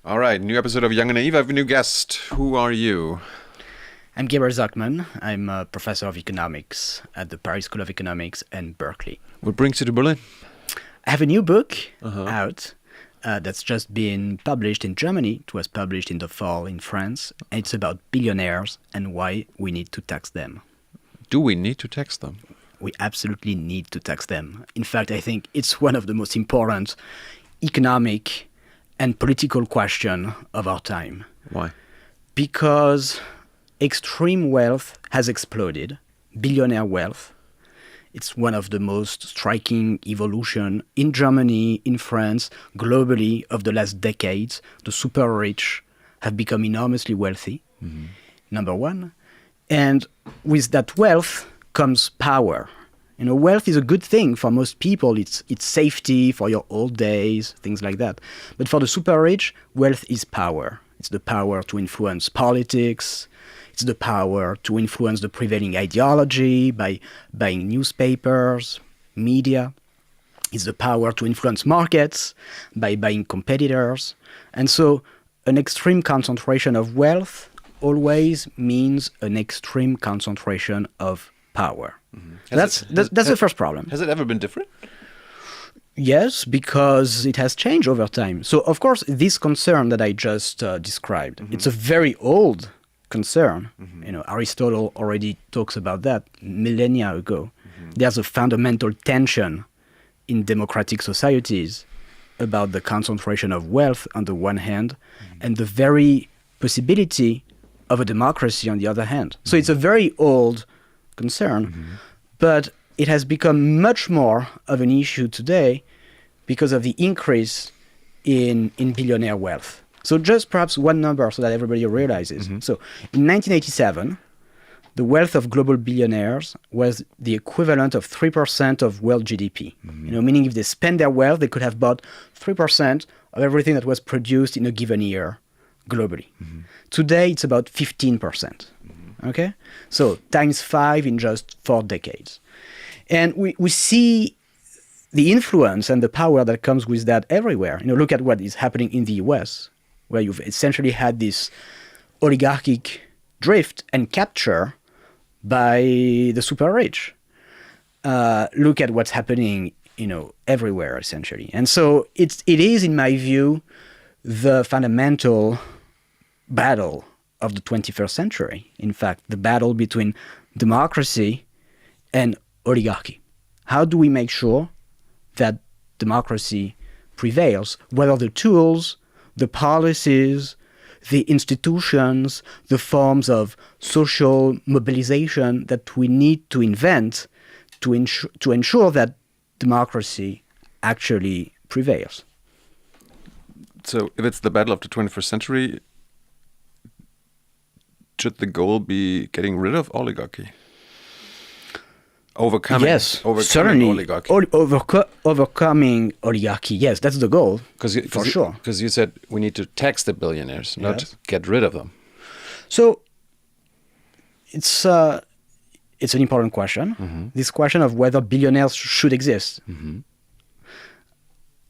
All right, new episode of Jung Naiv. I have a new guest. Who are you? I'm Gabriel Zucman. I'm a professor of economics at the Paris School of Economics and Berkeley. What brings you to Berlin? I have a new book out that's just been published in Germany. It was published in the fall in France. And it's about billionaires and why we need to tax them. Do we need to tax them? We absolutely need to tax them. In fact, I think it's one of the most important economic and political questions of our time. Why? Because extreme wealth has exploded, billionaire wealth. It's one of the most striking evolution in Germany, in France, globally of the last decades. The super rich have become enormously wealthy, number one. And with that wealth comes power. You know, wealth is a good thing for most people. It's safety for your old days, things like that. But for the super rich, wealth is power. It's the power to influence politics. It's the power to influence the prevailing ideology by buying newspapers, media. It's the power to influence markets by buying competitors. And so an extreme concentration of wealth always means an extreme concentration of power. That's the first problem. Has it ever been different? Yes, because it has changed over time. So, of course, this concern that I just described, it's a very old concern. You know, Aristotle already talks about that millennia ago. There's a fundamental tension in democratic societies about the concentration of wealth on the one hand and the very possibility of a democracy on the other hand. So it's a very old concern, but it has become much more of an issue today because of the increase in billionaire wealth. So just perhaps one number so that everybody realizes. So in 1987, the wealth of global billionaires was the equivalent of 3% of world GDP. You know, meaning if they spend their wealth, they could have bought 3% of everything that was produced in a given year globally. Today, it's about 15%. Okay? So times 5 in just 4 decades. And we see the influence and the power that comes with that everywhere. You know, look at what is happening in the US, where you've essentially had this oligarchic drift and capture by the super rich. Look at what's happening, you know, everywhere, essentially. And so it is, in my view, the fundamental battle of the 21st century. In fact, the battle between democracy and oligarchy. How do we make sure that democracy prevails? What are the tools, the policies, the institutions, the forms of social mobilization that we need to invent to ensure that democracy actually prevails? So if it's the battle of the 21st century, should the goal be getting rid of oligarchy? Overcoming certainly. Oligarchy. Overcoming oligarchy, yes, that's the goal, for sure. Because you said we need to tax the billionaires, not get rid of them. So it's an important question, this question of whether billionaires should exist.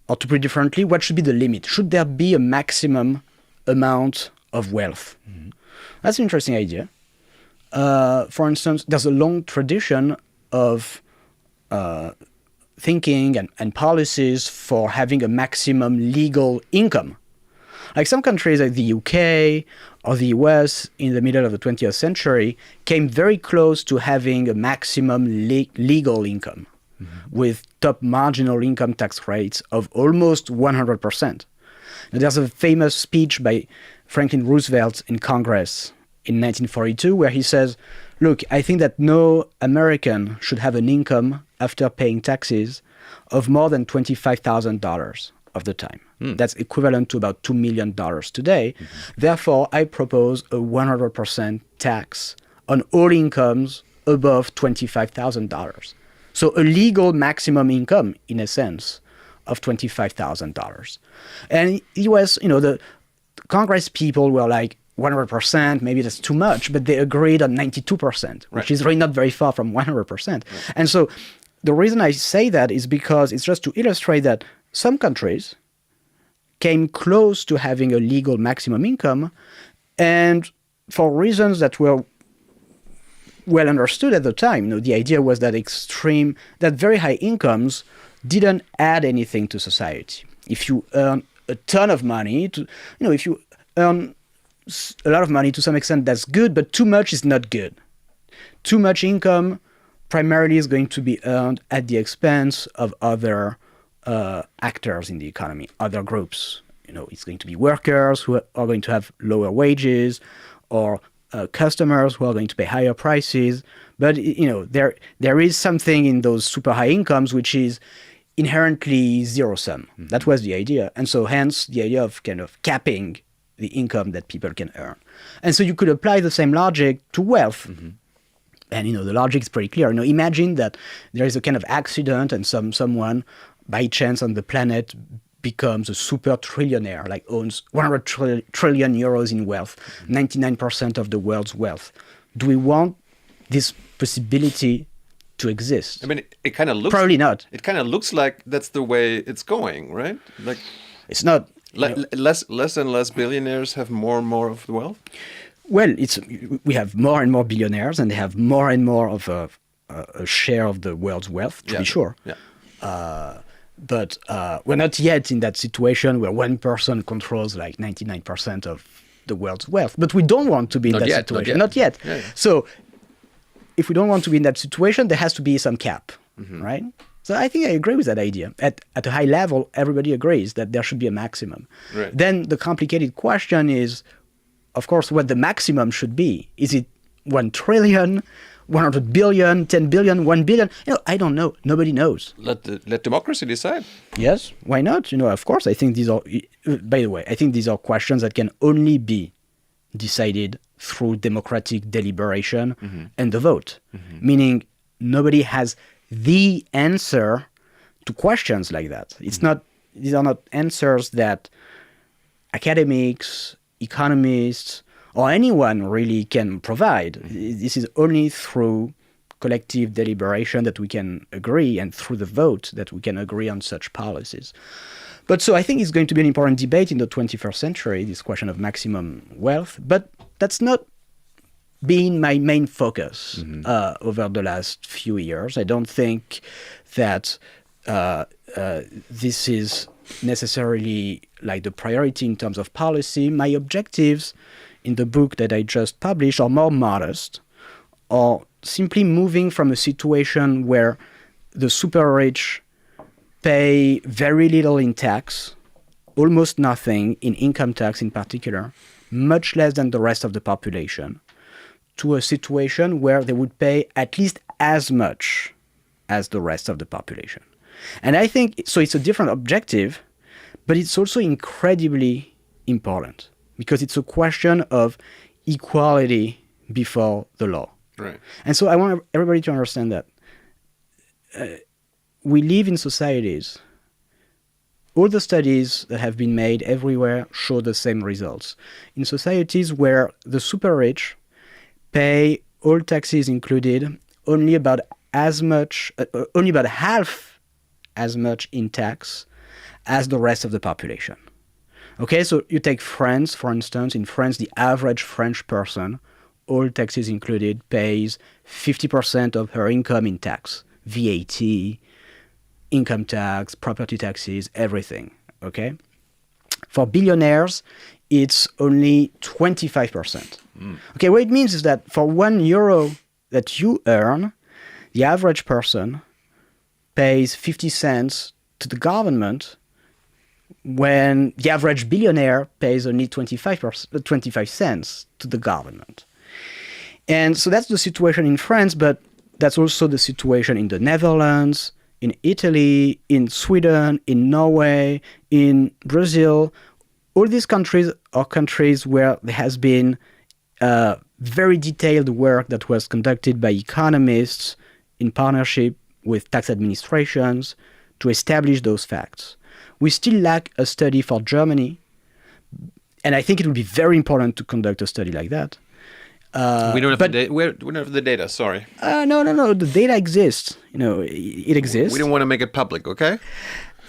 Or to put it differently, what should be the limit? Should there be a maximum amount of wealth? That's an interesting idea. For instance, there's a long tradition of thinking and policies for having a maximum legal income. Like some countries like the UK or the US in the middle of the 20th century came very close to having a maximum legal income with top marginal income tax rates of almost 100%. Now, there's a famous speech by Franklin Roosevelt in Congress in 1942 where he says, look, I think that no American should have an income after paying taxes of more than $25,000 of the time. That's equivalent to about $2 million today. Therefore, I propose a 100% tax on all incomes above $25,000. So a legal maximum income, in a sense, of $25,000. And in the US, you know, the Congress people were like, 100%, maybe that's too much, but they agreed on 92%, which is really not very far from 100%. And so the reason I say that is because it's just to illustrate that some countries came close to having a legal maximum income, and for reasons that were well understood at the time. The idea was that very high incomes didn't add anything to society. If you earn a ton of money, if you earn a lot of money, to some extent that's good, but too much is not good. Too much income primarily is going to be earned at the expense of other actors in the economy, other groups. It's going to be workers who are going to have lower wages, or customers who are going to pay higher prices. But there is something in those super high incomes which is inherently zero sum. Mm-hmm. That was the idea, and so hence the idea of kind of capping the income that people can earn. And so you could apply the same logic to wealth. Mm-hmm. And the logic is pretty clear. Imagine that there is a kind of accident and someone by chance on the planet becomes a super trillionaire, like owns 100 trillion euros in wealth, 99% of the world's wealth. Do we want this possibility to exist? I mean, it kind of looks... Probably not. It kind of looks like that's the way it's going, right? Like, it's not. Less and less billionaires have more and more of the wealth? Well, we have more and more billionaires, and they have more and more of a share of the world's wealth, to be sure. Yeah. But we're not yet in that situation where one person controls like 99% of the world's wealth. But we don't want to be in that situation. Not yet. Yeah. So if we don't want to be in that situation, there has to be some cap, right? So I think I agree with that idea. At a high level, everybody agrees that there should be a maximum. Right. Then the complicated question is, of course, what the maximum should be. Is it 1 trillion, 100 billion, 10 billion, 1 billion? I don't know. Nobody knows. Let democracy decide. Yes, why not? Of course, I think these are, by the way, I think these are questions that can only be decided through democratic deliberation and the vote. Meaning nobody has the answer to questions like that. These are not answers that academics, economists, or anyone really can provide. This is only through collective deliberation that we can agree, and through the vote that we can agree on such policies. But so I think it's going to be an important debate in the 21st century, this question of maximum wealth. But that's not been my main focus over the last few years. I don't think that this is necessarily like the priority in terms of policy. My objectives in the book that I just published are more modest, or simply moving from a situation where the super rich pay very little in tax, almost nothing in income tax in particular, much less than the rest of the population, to a situation where they would pay at least as much as the rest of the population. And I think, so it's a different objective, but it's also incredibly important because it's a question of equality before the law. Right. And so I want everybody to understand that we live in societies. All the studies that have been made everywhere show the same results. In societies where the super rich pay, all taxes included, only about half as much in tax as the rest of the population. Okay, so you take France, for instance. In France, the average French person, all taxes included, pays 50% of her income in tax, VAT, income tax, property taxes, everything. Okay, for billionaires, it's only 25%. Okay, what it means is that for €1 that you earn, the average person pays 50 cents to the government, when the average billionaire pays only 25 cents to the government. And so that's the situation in France, but that's also the situation in the Netherlands, in Italy, in Sweden, in Norway, in Brazil. All these countries are countries where there has been very detailed work that was conducted by economists in partnership with tax administrations to establish those facts. We still lack a study for Germany, and I think it would be very important to conduct a study like that. We don't have we don't have the data, sorry. No. The data exists. It exists. We don't want to make it public, okay?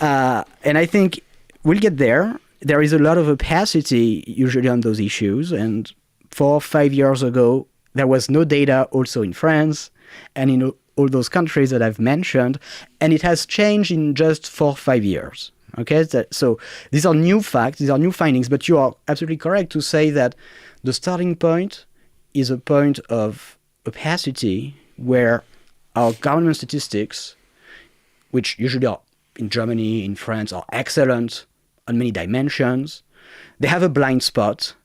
And I think we'll get there. there is a lot of opacity usually on those issues. And 4 or 5 years ago, there was no data also in France and in all those countries that I've mentioned. And it has changed in just 4 or 5 years. Okay, so these are new facts, these are new findings, but you are absolutely correct to say that the starting point is a point of opacity where our government statistics, which usually are in Germany, in France, are excellent on many dimensions, they have a blind spot,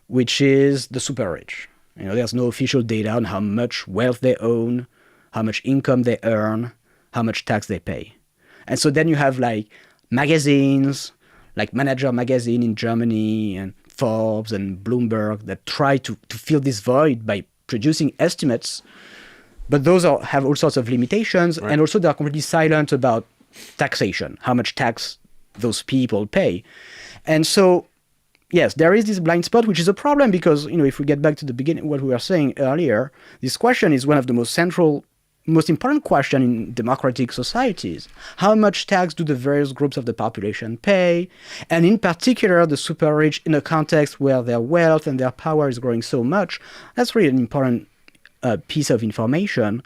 which is the super rich. There's no official data on how much wealth they own, how much income they earn, how much tax they pay. And so then you have like magazines, like Manager magazine in Germany and Forbes and Bloomberg that try to fill this void by producing estimates. But those have all sorts of limitations. Right. And also they are completely silent about taxation, how much tax those people pay. And so, yes, there is this blind spot, which is a problem because, if we get back to the beginning, what we were saying earlier, this question is one of the most important question in democratic societies. How much tax do the various groups of the population pay? And in particular, the super rich in a context where their wealth and their power is growing so much, that's really an important piece of information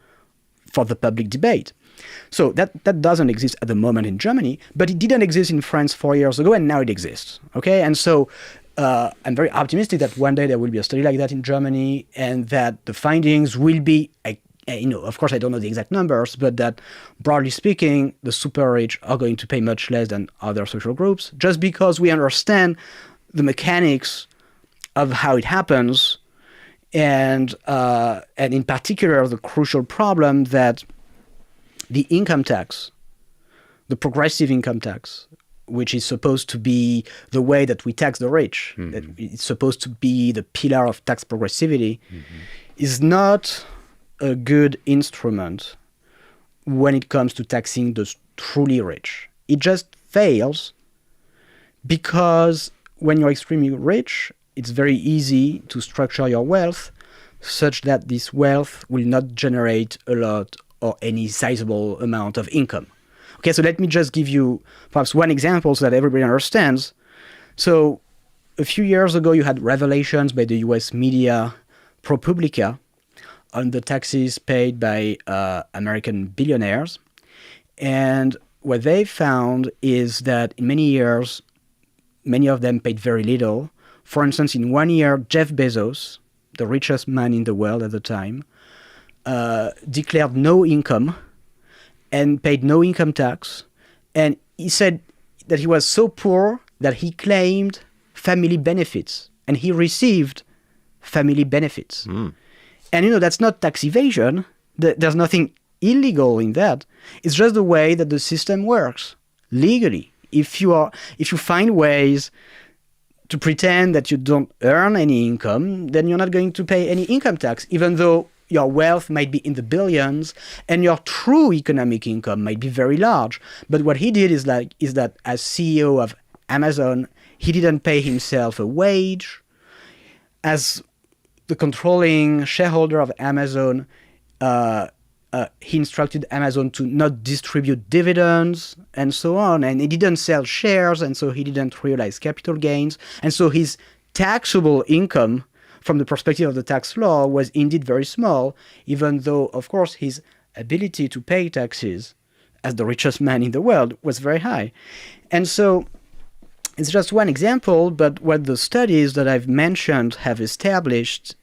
for the public debate. So that doesn't exist at the moment in Germany, but it didn't exist in France 4 years ago, and now it exists. Okay, and so I'm very optimistic that one day there will be a study like that in Germany, and that the findings will be, of course I don't know the exact numbers, but that broadly speaking, the super rich are going to pay much less than other social groups, just because we understand the mechanics of how it happens, and in particular the crucial problem that the income tax, the progressive income tax, which is supposed to be the way that we tax the rich, that it's supposed to be the pillar of tax progressivity, is not a good instrument when it comes to taxing the truly rich. It just fails because when you're extremely rich, it's very easy to structure your wealth such that this wealth will not generate a lot or any sizable amount of income. Okay, so let me just give you perhaps one example so that everybody understands. So a few years ago, you had revelations by the US media ProPublica on the taxes paid by American billionaires. And what they found is that in many years, many of them paid very little. For instance, in 1 year, Jeff Bezos, the richest man in the world at the time, declared no income and paid no income tax. And he said that he was so poor that he claimed family benefits, and he received family benefits. And that's not tax evasion. There's nothing illegal in that. It's just the way that the system works legally. If you find ways to pretend that you don't earn any income, then you're not going to pay any income tax, even though your wealth might be in the billions and your true economic income might be very large. But what he did is that as CEO of Amazon, he didn't pay himself a wage. As the controlling shareholder of Amazon, he instructed Amazon to not distribute dividends and so on. And he didn't sell shares, and so he didn't realize capital gains. And so his taxable income from the perspective of the tax law was indeed very small, even though, of course, his ability to pay taxes as the richest man in the world was very high. And so it's just one example, but what the studies that I've mentioned have established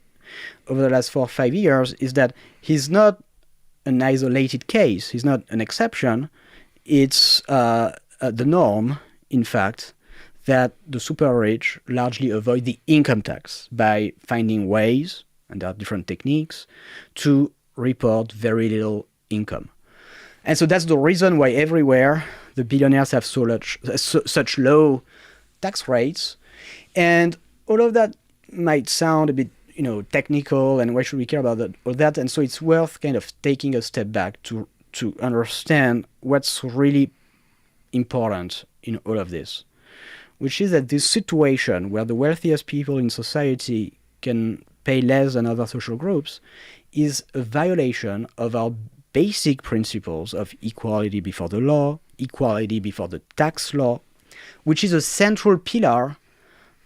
over the last 4 or 5 years is that he's not an isolated case. He's not an exception. It's the norm, in fact, that the super rich largely avoid the income tax by finding ways, and there are different techniques, to report very little income. And so that's the reason why everywhere the billionaires have such low tax rates. And all of that might sound a bit technical, and why should we care about all that? And so it's worth kind of taking a step back to understand what's really important in all of this, which is that this situation where the wealthiest people in society can pay less than other social groups is a violation of our basic principles of equality before the law, equality before the tax law, which is a central pillar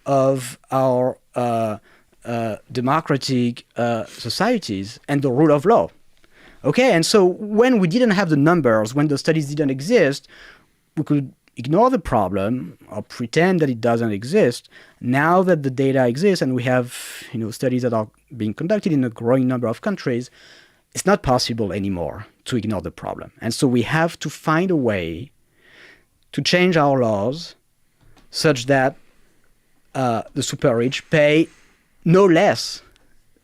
of our democratic societies and the rule of law. Okay, and so when we didn't have the numbers, when the studies didn't exist, we could ignore the problem or pretend that it doesn't exist. Now that the data exists and we have studies that are being conducted in a growing number of countries, it's not possible anymore to ignore the problem. And so we have to find a way to change our laws such that the super rich pay no less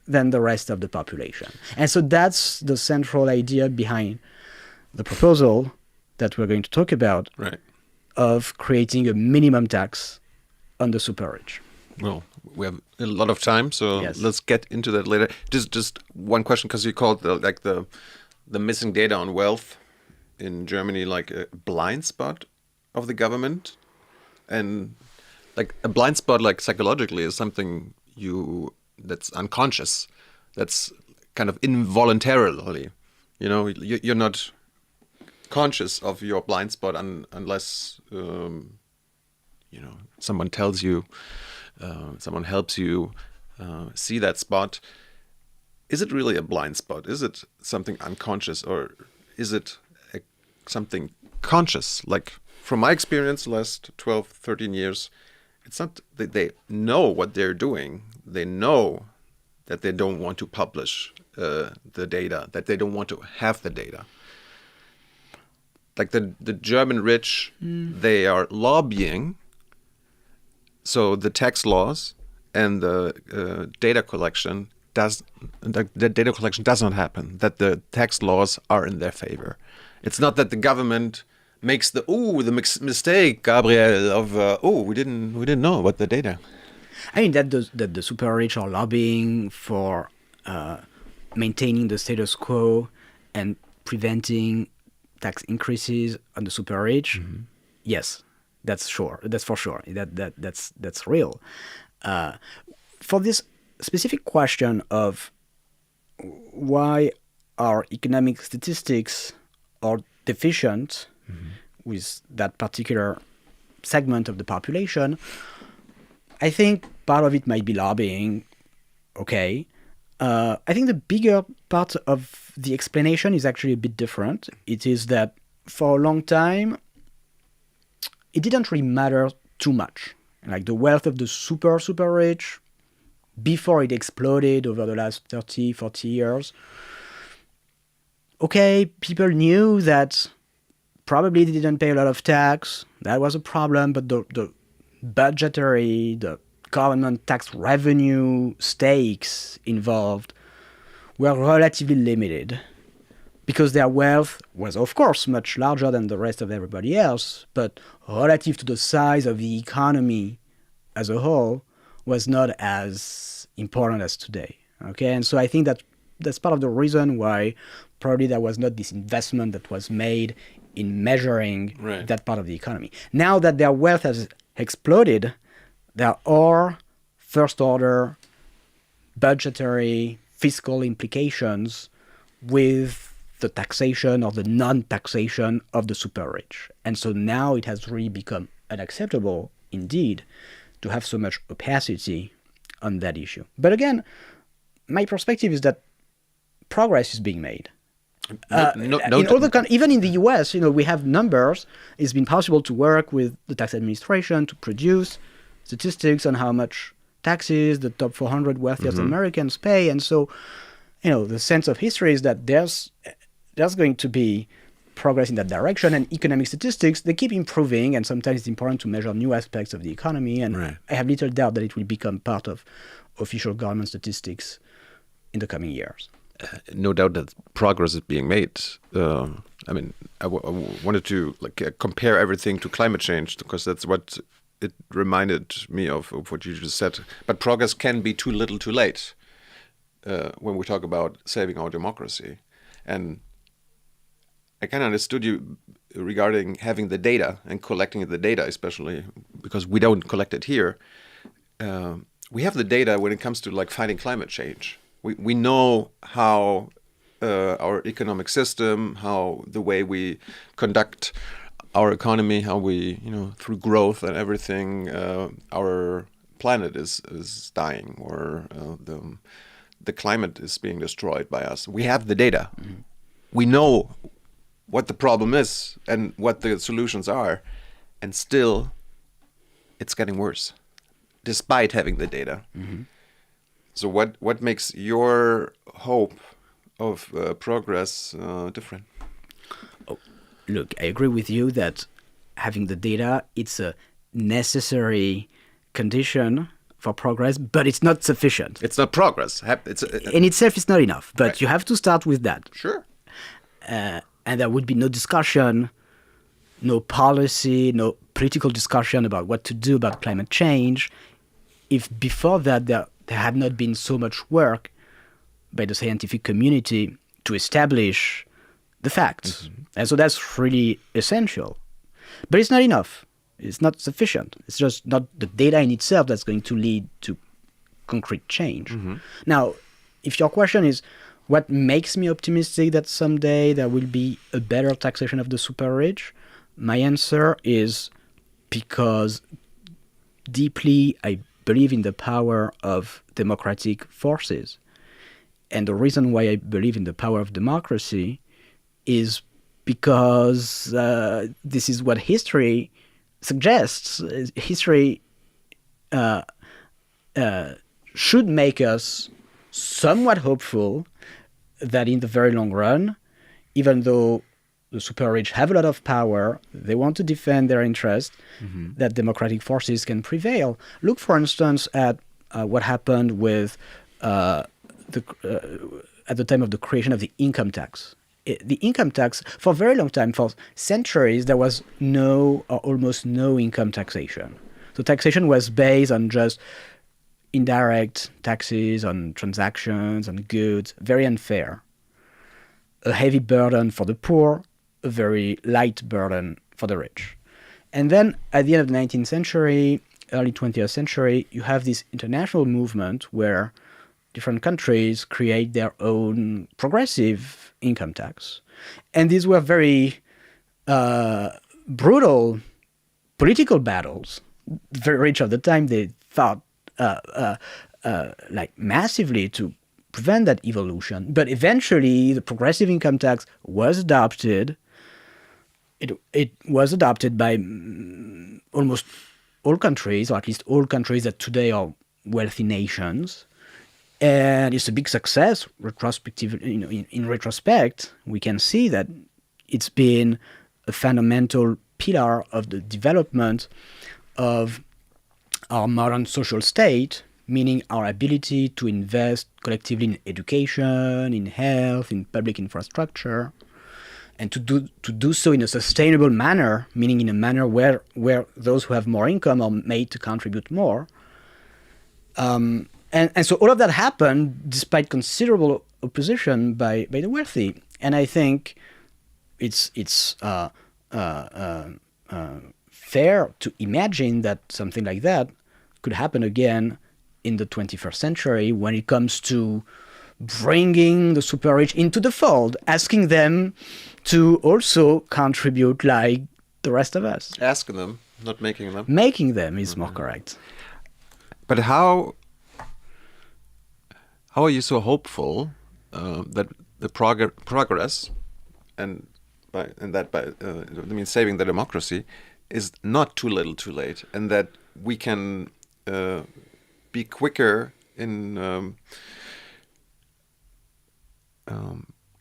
than the rest of the population. And so that's the central idea behind the proposal that we're going to talk about, Right. of creating a minimum tax on the super rich. Well, we have a lot of time, so Yes. let's get into that later. Just one question, because you called the missing data on wealth in Germany like a blind spot of the government, and like a blind spot, like psychologically, is something that's unconscious, that's kind of involuntarily. You're not conscious of your blind spot unless someone tells you, someone helps you see that spot. Is it really a blind spot? Is it something unconscious, or is it something conscious? Like, from my experience, the last 12, 13 years, it's not that they know what they're doing. They know that they don't want to publish the data, that they don't want to have the data. Like the German rich, they are lobbying. So the tax laws and the data collection the data collection does not happen. That the tax laws are in their favor. It's not that the government makes the mistake, Gabriel, of we didn't know about the data. I mean that the super rich are lobbying for maintaining the status quo and preventing tax increases on the super rich. Mm-hmm. Yes, that's sure. That's for sure. That's real. For this specific question of why our economic statistics are deficient with that particular segment of the population, I think part of it might be lobbying. Okay. I think the bigger part of the explanation is actually a bit different. It is that for a long time, it didn't really matter too much. Like the wealth of the super rich, before it exploded over the last 30, 40 years. Okay, people knew that probably they didn't pay a lot of tax. That was a problem, but the budgetary, the government tax revenue stakes involved were relatively limited because their wealth was, of course, much larger than the rest of everybody else, but relative to the size of the economy as a whole, was not as important as today. Okay, and so I think that that's part of the reason why probably there was not this investment that was made in measuring that part of the economy. Now that their wealth has exploded, there are first-order budgetary, fiscal implications with the taxation or the non-taxation of the super rich. And so now it has really become unacceptable, indeed, to have so much opacity on that issue. But again, my perspective is that progress is being made. Even in the US, we have numbers. It's been possible to work with the tax administration to produce statistics on how much taxes the top 400 wealthiest Americans pay. And so, the sense of history is that there's going to be progress in that direction, and economic statistics, they keep improving, and sometimes it's important to measure new aspects of the economy, and I have little doubt that it will become part of official government statistics in the coming years. No doubt that progress is being made. I wanted to compare everything to climate change, because that's what it reminded me of what you just said. But progress can be too little too late when we talk about saving our democracy. And I kind of understood you regarding having the data and collecting the data, especially because we don't collect it here. We have the data when it comes to fighting climate change. We know how our economic system, how the way we conduct our economy, how we, through growth and everything, our planet is dying, or the climate is being destroyed by us. We have the data. Mm-hmm. We know what the problem is and what the solutions are, and still it's getting worse, despite having the data. Mm-hmm. So what makes your hope of progress different? Oh, look, I agree with you that having the data, it's a necessary condition for progress, but it's not sufficient. It's not progress. In itself, it's not enough, but right. You have to start with that. Sure. And there would be no discussion, no policy, no political discussion about what to do about climate change if before that there had not been so much work by the scientific community to establish the facts. Mm-hmm. And so that's really essential. But it's not enough. It's not sufficient. It's just not the data in itself that's going to lead to concrete change. Mm-hmm. Now, if your question is, what makes me optimistic that someday there will be a better taxation of the super rich? My answer is because deeply I believe in the power of democratic forces. And the reason why I believe in the power of democracy is because this is what history suggests. History should make us somewhat hopeful that in the very long run, even though the super rich have a lot of power, they want to defend their interest, mm-hmm. that democratic forces can prevail. Look, for instance, at what happened with at the time of the creation of the income tax. The income tax, for a very long time, for centuries, there was no or almost no income taxation. So taxation was based on just indirect taxes on transactions, on goods, very unfair. A heavy burden for the poor, a very light burden for the rich. And then at the end of the 19th century, early 20th century, you have this international movement where different countries create their own progressive income tax. And these were very brutal political battles. The very rich of the time, they fought like massively to prevent that evolution. But eventually, the progressive income tax was adopted. It was adopted by almost all countries, or at least all countries that today are wealthy nations. And it's a big success. In retrospect, we can see that it's been a fundamental pillar of the development of our modern social state, meaning our ability to invest collectively in education, in health, in public infrastructure, and to do so in a sustainable manner, meaning in a manner where those who have more income are made to contribute more. And so all of that happened despite considerable opposition by the wealthy. And I think it's fair to imagine that something like that could happen again in the 21st century when it comes to bringing the super rich into the fold, asking them to also contribute like the rest of us. Asking them, not making them. Making them is more correct. But how are you so hopeful that the progress and that means saving the democracy is not too little too late, and that we can be quicker in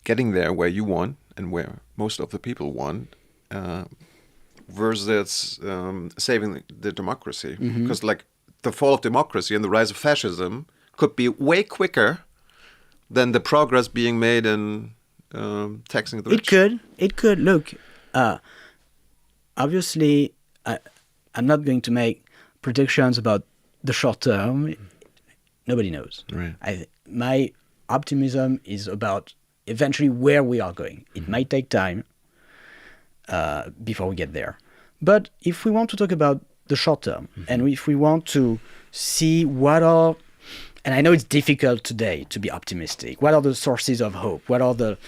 getting there where you want and where most of the people want, versus saving the democracy? Mm-hmm. Because like the fall of democracy and the rise of fascism could be way quicker than the progress being made in taxing the rich. It could. Look, obviously, I'm not going to make predictions about the short term. Nobody knows. Right. My optimism is about eventually where we are going. It might take time before we get there. But if we want to talk about the short term, and if we want to see what are, and I know it's difficult today to be optimistic, what are the sources of hope? What are the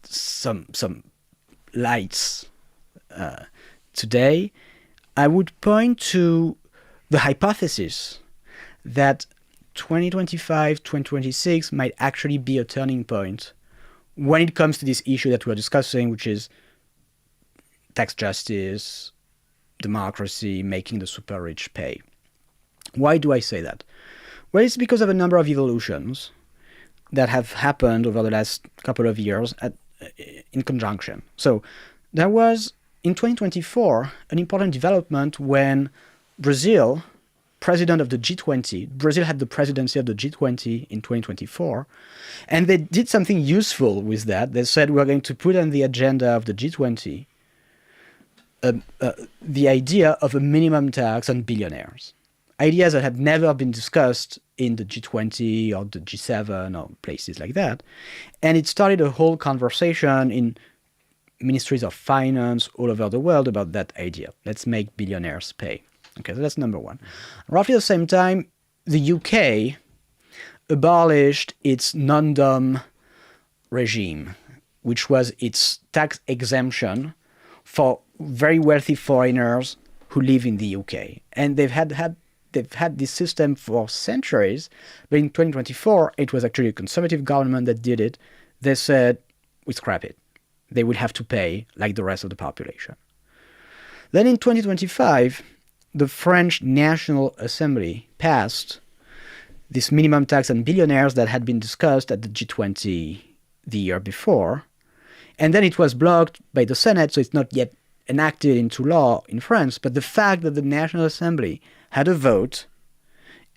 some lights today, I would point to the hypothesis that 2025, 2026 might actually be a turning point when it comes to this issue that we're discussing, which is tax justice, democracy, making the super rich pay. Why do I say that? Well, it's because of a number of evolutions that have happened over the last couple of years in conjunction. So there was, in 2024, an important development when Brazil, president of the G20, Brazil had the presidency of the G20 in 2024, and they did something useful with that. They said, we're going to put on the agenda of the G20 the idea of a minimum tax on billionaires. Ideas that had never been discussed in the G20 or the G7 or places like that. And it started a whole conversation in ministries of finance all over the world about that idea. Let's make billionaires pay. Okay, so that's number one. Roughly at the same time, the UK abolished its non-dom regime, which was its tax exemption for very wealthy foreigners who live in the UK. And they've had this system for centuries, but in 2024, it was actually a conservative government that did it. They said, we scrap it. They will have to pay like the rest of the population. Then in 2025, the French National Assembly passed this minimum tax on billionaires that had been discussed at the G20 the year before. And then it was blocked by the Senate, so it's not yet enacted into law in France. But the fact that the National Assembly had a vote,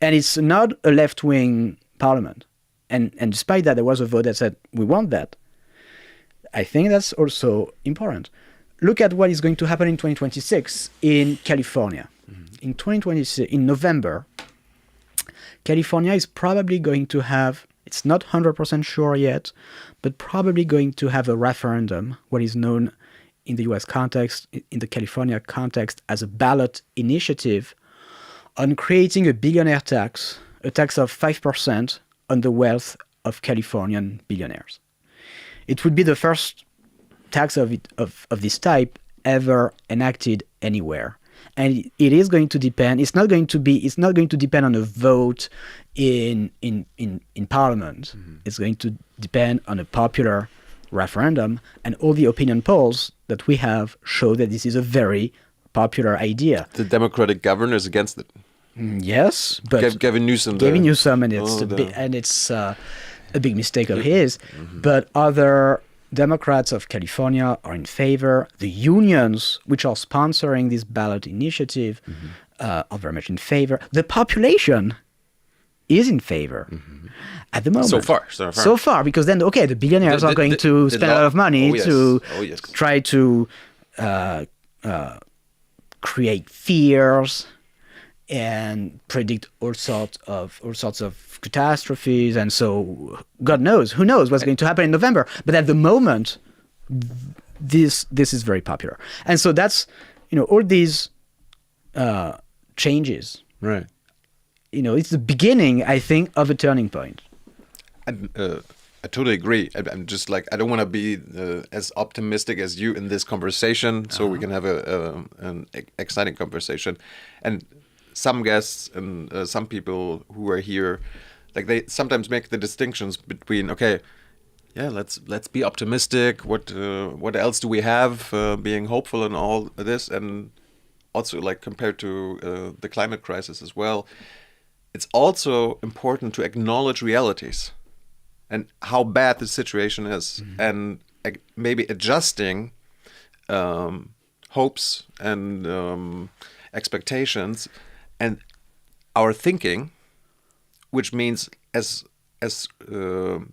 and it's not a left-wing parliament, and despite that, there was a vote that said, we want that, I think that's also important. Look at what is going to happen in 2026 in California. In 2026, in November, California is probably going to have, it's not 100% sure yet, but probably going to have a referendum, what is known in the US context, in the California context, as a ballot initiative on creating a billionaire tax, a tax of 5% on the wealth of Californian billionaires. It would be the first tax of this type ever enacted anywhere. And it is going to depend, it's not going to depend on a vote in Parliament. Mm-hmm. It's going to depend on a popular referendum, and all the opinion polls that we have show that this is a very popular idea. The Democratic governor is against it. Yes, but Gavin Newsom, and it's a big mistake of his. Mm-hmm. But other Democrats of California are in favor. The unions, which are sponsoring this ballot initiative, are very much in favor. The population is in favor at the moment. So far, because then, okay, the billionaires are going to spend a lot of money to try to create fears and predict all sorts of catastrophes, and so God knows, who knows what's going to happen in November. But at the moment, this is very popular, and so that's all these changes. Right. It's the beginning, I think, of a turning point. I totally agree. I'm just like, I don't want to be as optimistic as you in this conversation, so we can have an exciting conversation. And some guests and some people who are here, like they sometimes make the distinctions between, okay, yeah, let's be optimistic. What else do we have? Being hopeful and all this, and also like compared to the climate crisis as well. It's also important to acknowledge realities and how bad the situation is, and maybe adjusting hopes and expectations and our thinking, which means when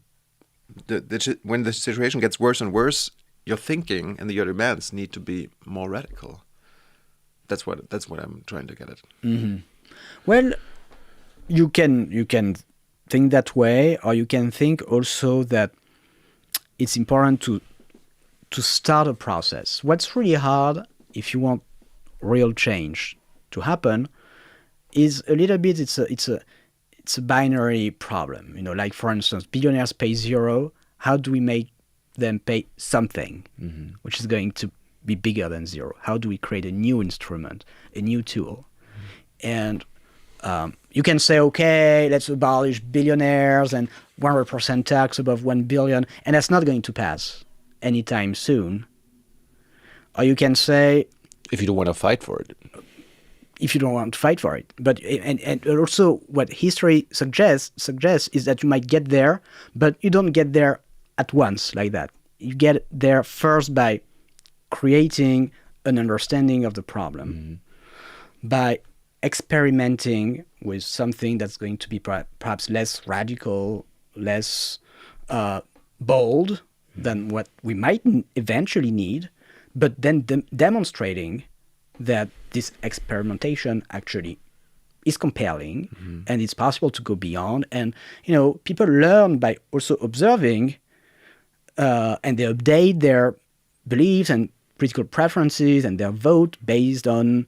the situation gets worse and worse, your thinking and your demands need to be more radical. That's what I'm trying to get at. Mm-hmm. Well, you can think that way, or you can think also that it's important to start a process. What's really hard, if you want real change to happen, is a little bit it's a binary problem. Like for instance, billionaires pay zero. How do we make them pay something, which is going to be bigger than zero? How do we create a new instrument, a new tool? And you can say, okay, let's abolish billionaires and 100% tax above 1 billion, and that's not going to pass anytime soon. Or you can say, if you don't want to fight for it. If you don't want to fight for it. But and also what history suggests is that you might get there, but you don't get there at once like that. You get there first by creating an understanding of the problem, by experimenting with something that's going to be perhaps less radical, less bold than what we might eventually need, but then demonstrating that this experimentation actually is compelling and it's possible to go beyond. And, people learn by also observing and they update their beliefs and political preferences and their vote based on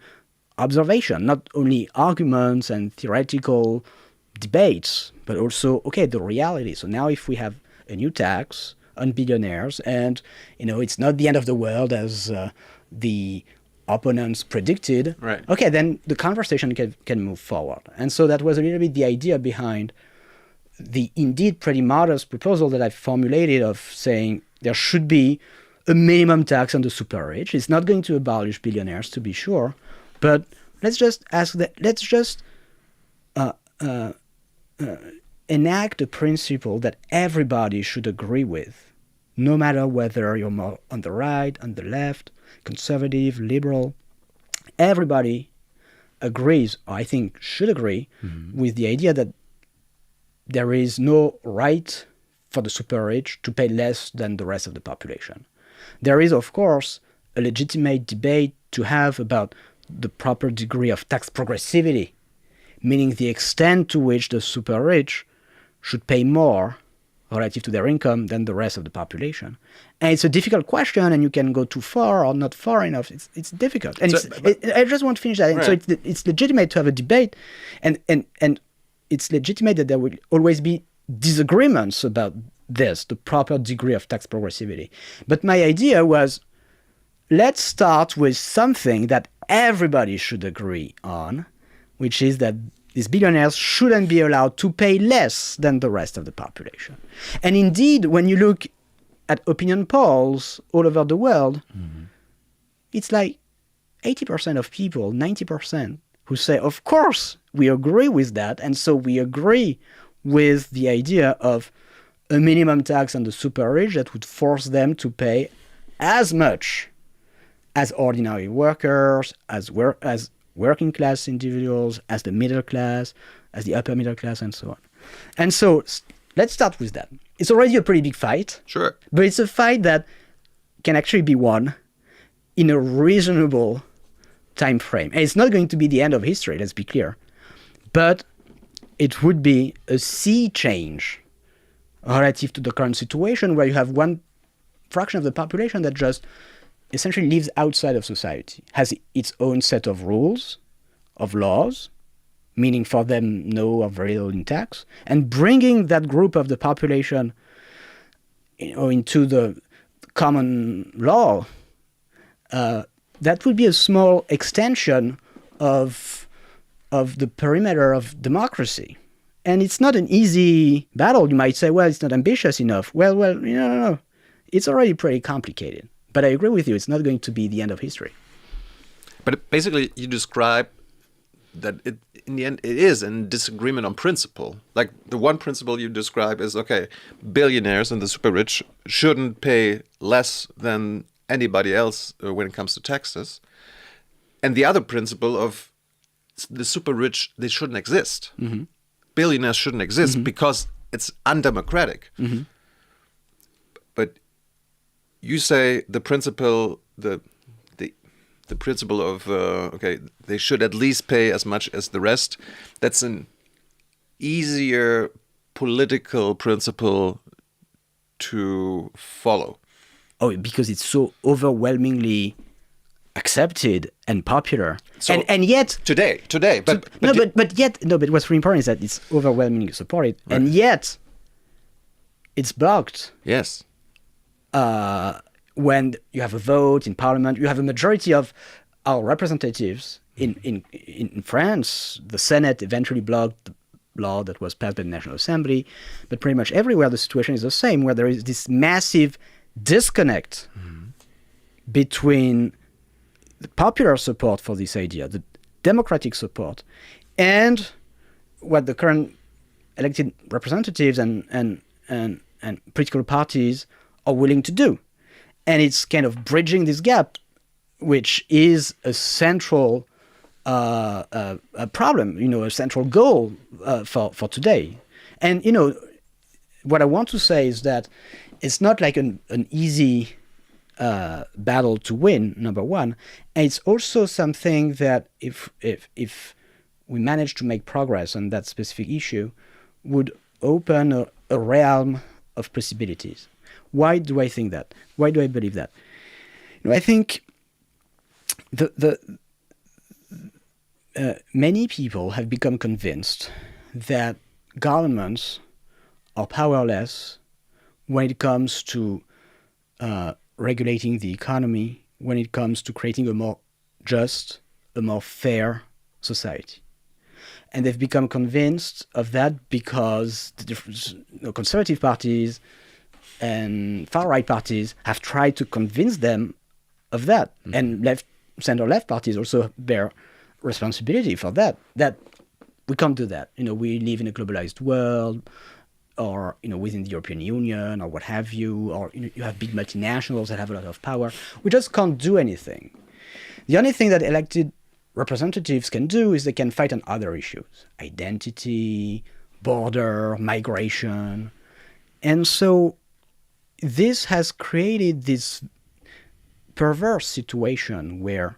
observation, not only arguments and theoretical debates, but also, the reality. So now if we have a new tax on billionaires and, it's not the end of the world as the opponents predicted, right. Okay, then the conversation can move forward. And so that was a little bit the idea behind the indeed pretty modest proposal that I formulated of saying there should be a minimum tax on the super rich. It's not going to abolish billionaires, to be sure, but let's just enact a principle that everybody should agree with, no matter whether you're more on the right, on the left, conservative, liberal. Everybody agrees, or I think should agree, with the idea that there is no right for the super rich to pay less than the rest of the population. There is, of course, a legitimate debate to have about the proper degree of tax progressivity, meaning the extent to which the super rich should pay more relative to their income than the rest of the population. And it's a difficult question, and you can go too far or not far enough. It's difficult. And I just want to finish that. Right. And so it's legitimate to have a debate, and it's legitimate that there will always be disagreements about this, the proper degree of tax progressivity. But my idea was, let's start with something that everybody should agree on, which is that these billionaires shouldn't be allowed to pay less than the rest of the population. And indeed, when you look at opinion polls all over the world, it's like 80% of people, 90%, who say, of course, we agree with that. And so we agree with the idea of a minimum tax on the super rich that would force them to pay as much as ordinary workers, as working class individuals, as the middle class, as the upper middle class, and so on. And so let's start with that. It's already a pretty big fight. Sure. But it's a fight that can actually be won in a reasonable time frame. And it's not going to be the end of history, let's be clear. But it would be a sea change relative to the current situation where you have one fraction of the population that just essentially lives outside of society, has its own set of rules, of laws, meaning for them no or very little in tax, and bringing that group of the population into the common law, that would be a small extension of the perimeter of democracy. And it's not an easy battle. You might say, well, it's not ambitious enough. Well, no. It's already pretty complicated. But I agree with you, it's not going to be the end of history. But basically, you describe that in the end, it is a disagreement on principle. Like the one principle you describe is, okay, billionaires and the super rich shouldn't pay less than anybody else when it comes to taxes. And the other principle of the super rich, they shouldn't exist. Mm-hmm. Billionaires shouldn't exist because it's undemocratic. Mm-hmm. But you say the principle, the principle of they should at least pay as much as the rest. That's an easier political principle to follow. Oh, because it's so overwhelmingly accepted and popular, so and yet today, but what's really important is that it's overwhelmingly supported, right. And yet it's blocked. Yes. when you have a vote in parliament, you have a majority of our representatives. In France, the Senate eventually blocked the law that was passed by the National Assembly, but pretty much everywhere the situation is the same, where there is this massive disconnect between the popular support for this idea, the democratic support, and what the current elected representatives and political parties are willing to do. And it's kind of bridging this gap, which is a central a problem, a central goal for today. And, what I want to say is that it's not like an easy battle to win, number one. And it's also something that if we manage to make progress on that specific issue, would open a realm of possibilities. Why do I think that? Why do I believe that? I think many people have become convinced that governments are powerless when it comes to regulating the economy, when it comes to creating a more just, a more fair society. And they've become convinced of that because the different conservative parties and far-right parties have tried to convince them of that. And center-left parties also bear responsibility for that we can't do that. We live in a globalized world, or within the European Union, or what have you, or you have big multinationals that have a lot of power. We just can't do anything. The only thing that elected representatives can do is they can fight on other issues: identity, border, migration. And so this has created this perverse situation where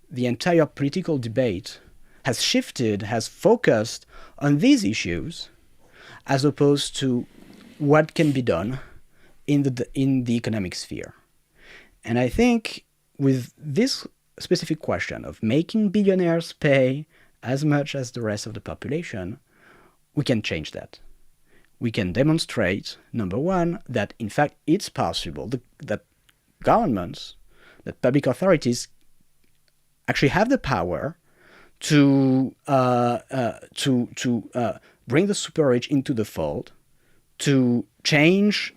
the entire political debate has shifted, has focused on these issues, as opposed to what can be done in the economic sphere. And I think with this specific question of making billionaires pay as much as the rest of the population, we can change that. We can demonstrate, number one, that in fact it's possible that governments, that public authorities actually have the power to bring the super rich into the fold, to change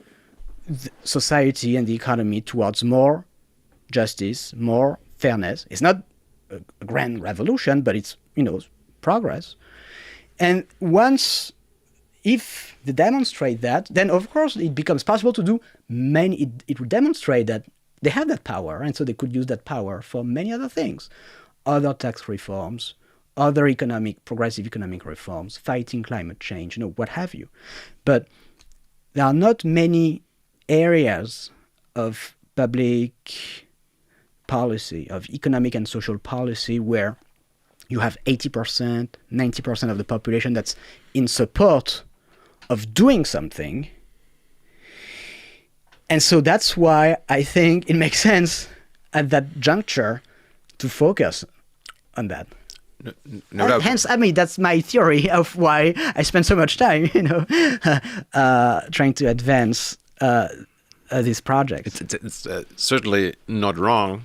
society and the economy towards more justice, more fairness. It's not a grand revolution, but it's progress. And if they demonstrate that, then of course it becomes possible to do many. It would demonstrate that they have that power, and so they could use that power for many other things, other tax reforms, other progressive economic reforms, fighting climate change, what have you. But there are not many areas of public policy, of economic and social policy, where you have 80%, 90% of the population that's in support of doing something. And so that's why I think it makes sense at that juncture to focus on that. No doubt. Hence, that's my theory of why I spend so much time, trying to advance this project. It's certainly not wrong,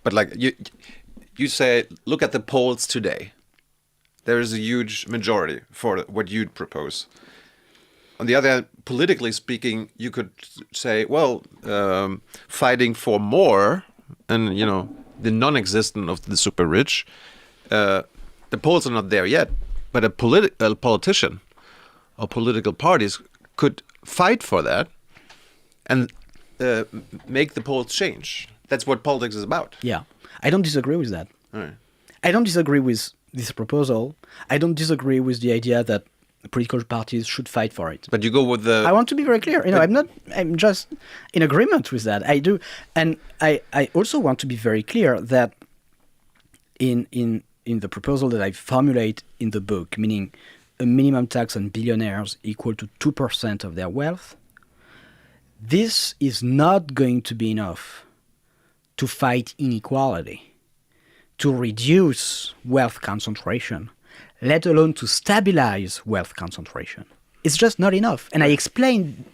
but like you say, look at the polls today. There is a huge majority for what you'd propose. On the other hand, politically speaking, you could say, well, fighting for more and, the non-existent of the super rich, the polls are not there yet, but a politician or political parties could fight for that and make the polls change. That's what politics is about. Yeah, I don't disagree with that. Right. I don't disagree with this proposal. I don't disagree with the idea that political parties should fight for it. But you go with the... I want to be very clear. I'm just in agreement with that. I do. And I also want to be very clear that in the proposal that I formulate in the book, meaning a minimum tax on billionaires equal to 2% of their wealth, this is not going to be enough to fight inequality, to reduce wealth concentration, let alone to stabilize wealth concentration. It's just not enough. And I explained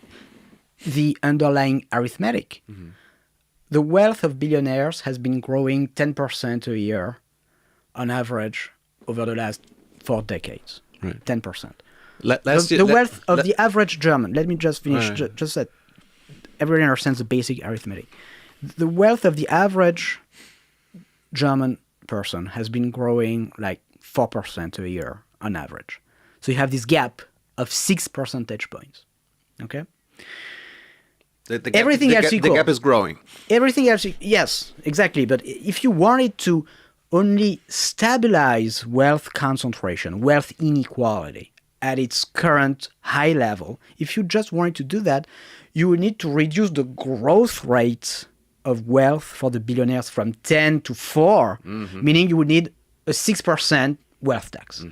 the underlying arithmetic. Mm-hmm. the wealth of billionaires has been growing 10% a year on average over the last 4 decades. Right. 10%. The wealth of the average German, let me just finish, just that everyone understands the basic arithmetic. The wealth of the average German person has been growing like 4% a year on average. So you have this gap of 6 percentage points. Okay? Everything else equal. The gap is growing. Everything else, yes, exactly. But if you wanted to only stabilize wealth concentration, wealth inequality at its current high level, if you just wanted to do that, you would need to reduce the growth rate of wealth for the billionaires from 10 to 4, meaning you would need a 6% wealth tax.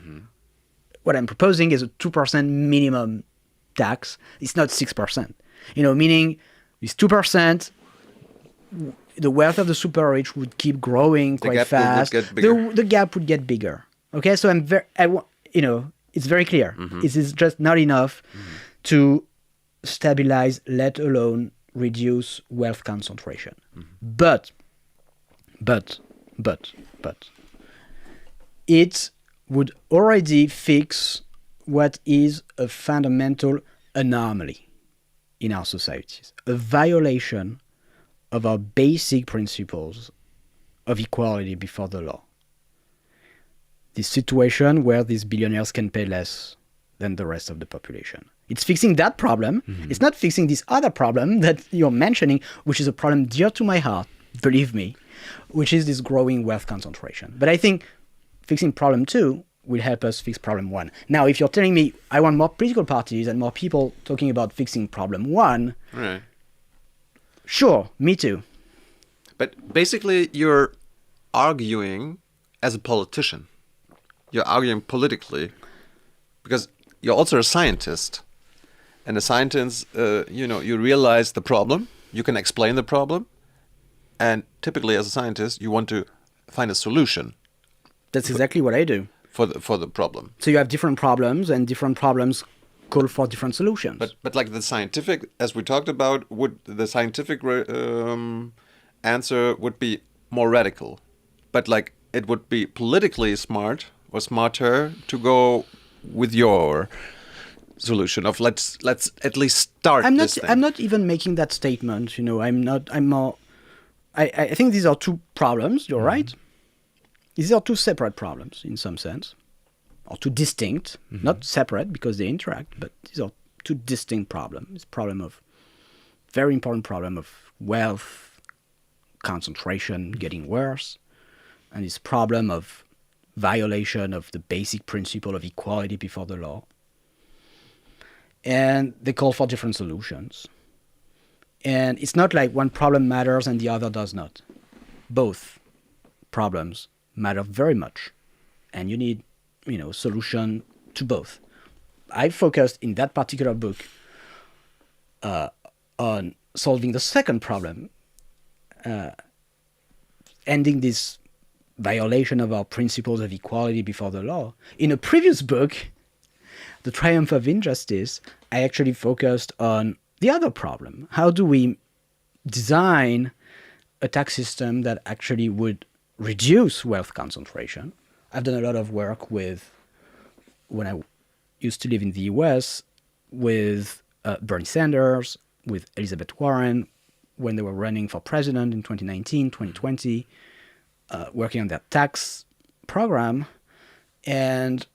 What I'm proposing is a 2% minimum tax. It's not 6%. Meaning with 2%, the wealth of the super rich would keep growing quite fast. The gap would get bigger. Okay, so it's very clear. It is just not enough to stabilize, let alone reduce wealth concentration. But it would already fix what is a fundamental anomaly in our societies, a violation of our basic principles of equality before the law. This situation where these billionaires can pay less than the rest of the population. It's fixing that problem. It's not fixing this other problem that you're mentioning, which is a problem dear to my heart, believe me, which is this growing wealth concentration. But I think fixing problem 2 will help us fix problem 1. Now, if you're telling me I want more political parties and more people talking about fixing problem 1, right. Sure, me too. But basically, you're arguing as a politician. You're arguing politically because you're also a scientist. And a scientist, you realize the problem, you can explain the problem, and typically as a scientist, you want to find a solution. That's exactly what I do. For the problem. So you have different problems, and different problems call for different solutions. But like the scientific, as we talked about, the scientific answer would be more radical. But like it would be politically smart or smarter to go with your solution of let's at least start this thing. I'm not even making that statement. I think these are 2 problems. You're right. These are 2 separate problems in some sense, or 2 distinct, not separate because they interact, but these are 2 distinct problems. This very important problem of wealth concentration getting worse, and this problem of violation of the basic principle of equality before the law. And they call for different solutions. And it's not like one problem matters and the other does not. Both problems matter very much. And you need, solution to both. I focused in that particular book on solving the second problem, ending this violation of our principles of equality before the law. In a previous book, The Triumph of Injustice, I actually focused on the other problem. How do we design a tax system that actually would reduce wealth concentration? I've done a lot of work when I used to live in the US, with Bernie Sanders, with Elizabeth Warren, when they were running for president in 2019, 2020, working on their tax program, and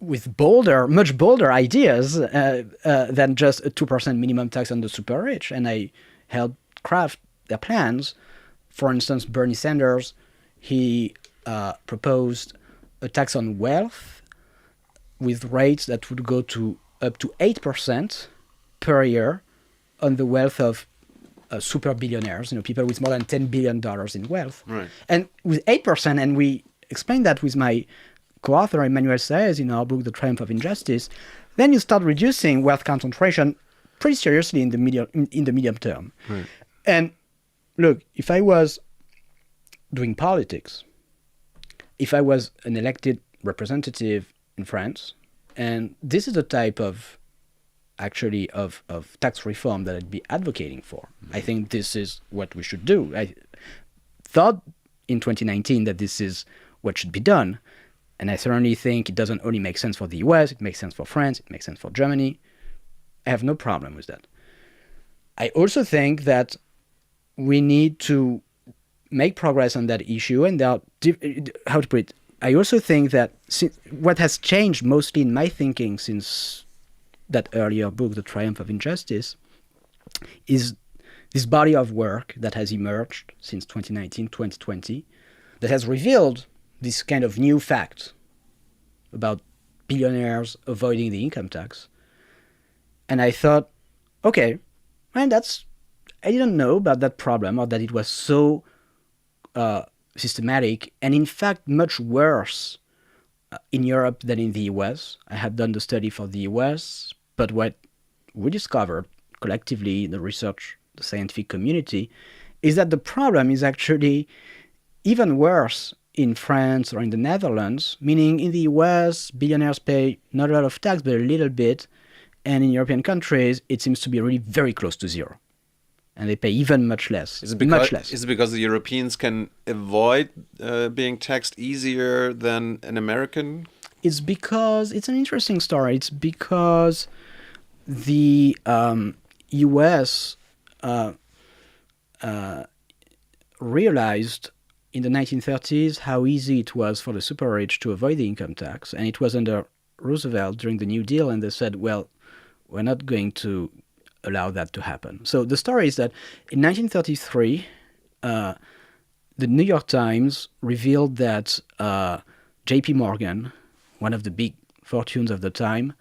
with much bolder ideas than just a 2% minimum tax on the super rich. And I helped craft their plans. For instance, Bernie Sanders, he proposed a tax on wealth with rates that would go to up to 8% per year on the wealth of super billionaires, people with more than $10 billion in wealth. Right. And with 8%, and we explained that with my co-author Emmanuel Saez in our book, The Triumph of Injustice, then you start reducing wealth concentration pretty seriously in the medium term. Right. And look, if I was doing politics, if I was an elected representative in France, and this is the type of actually of tax reform that I'd be advocating for. I think this is what we should do. I thought in 2019 that this is what should be done. And I certainly think it doesn't only make sense for the US, it makes sense for France, it makes sense for Germany. I have no problem with that. I also think that we need to make progress on that issue, and how to put it, I also think that what has changed mostly in my thinking since that earlier book, The Triumph of Injustice, is this body of work that has emerged since 2019, 2020, that has revealed this kind of new fact about billionaires avoiding the income tax. And I thought, okay, and I didn't know about that problem, or that it was so systematic, and in fact much worse in Europe than in the US. I had done the study for the US, but what we discovered collectively in the research, the scientific community, is that the problem is actually even worse in France or in the Netherlands, meaning in the US, billionaires pay not a lot of tax, but a little bit, and in European countries, it seems to be really very close to zero. And they pay even much less. Is it because the Europeans can avoid being taxed easier than an American? It's because, it's an interesting story. It's because the US realized in the 1930s how easy it was for the super rich to avoid the income tax. And it was under Roosevelt during the New Deal, and they said, well, we're not going to allow that to happen. So the story is that in 1933, the New York Times revealed that J.P. Morgan, one of the big fortunes of the time,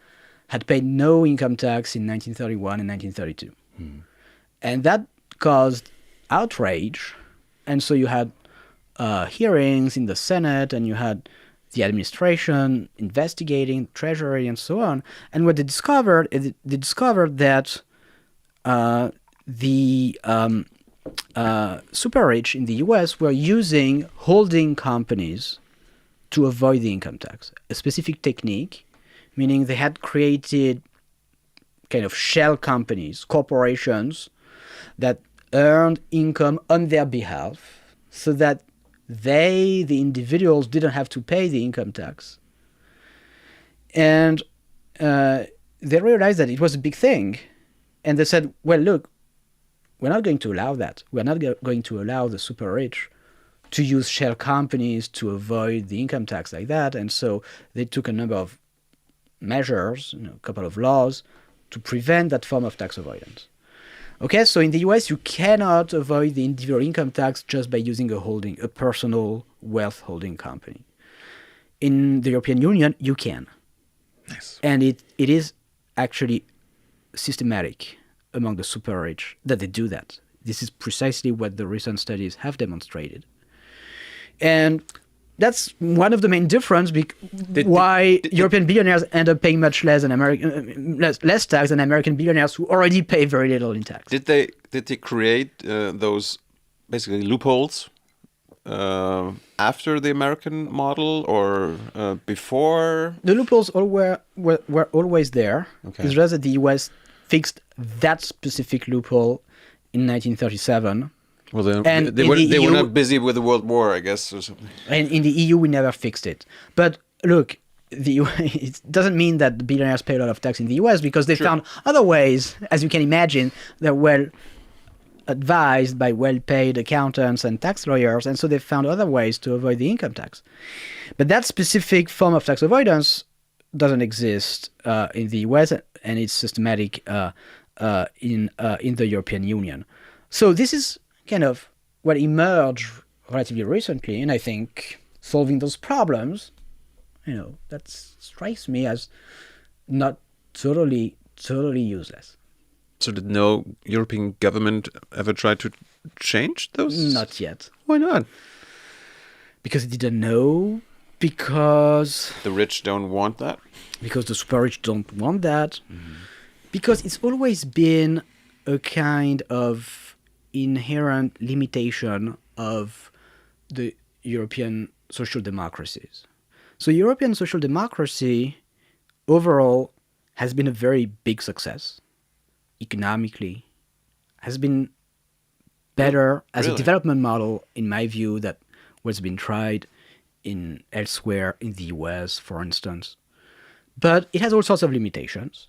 had paid no income tax in 1931 and 1932. And that caused outrage. And so you had hearings in the Senate, and you had the administration investigating, Treasury, and so on. And what they discovered is they discovered that the super rich in the US were using holding companies to avoid the income tax. A specific technique, meaning they had created kind of shell companies, corporations that earned income on their behalf so that they, the individuals, didn't have to pay the income tax. And they realized that it was a big thing. And they said, well, look, we're not going to allow that. We're not going to allow the super rich to use shell companies to avoid the income tax like that. And so they took a number of measures, a couple of laws, to prevent that form of tax avoidance. Okay, so in the US, you cannot avoid the individual income tax just by using a personal wealth holding company. In the European Union, you can. Nice. And it is actually systematic among the super rich that they do that. This is precisely what the recent studies have demonstrated. And that's one of the main differences why European billionaires end up paying much less than less tax than American billionaires who already pay very little in tax. Did they create those basically loopholes after the American model or before? The loopholes were always there. Okay. It's just that the US fixed that specific loophole in 1937. Well, they were not busy with the World War, I guess, or something. And in the EU, we never fixed it. But look, it doesn't mean that the billionaires pay a lot of tax in the US, because they found other ways, as you can imagine. They're well advised by well-paid accountants and tax lawyers, and so they found other ways to avoid the income tax. But that specific form of tax avoidance doesn't exist in the US, and it's systematic in the European Union. So this is kind of what emerged relatively recently, and I think solving those problems, that strikes me as not totally useless. So did no European government ever try to change those? Not yet. Why not? Because it didn't know, because The rich don't want that? Because the super rich don't want that, because it's always been a kind of inherent limitation of the European social democracies. So European social democracy overall has been a very big success economically, has been better as a Really? development model, in my view, that was been tried in elsewhere in the US, for instance. But it has all sorts of limitations.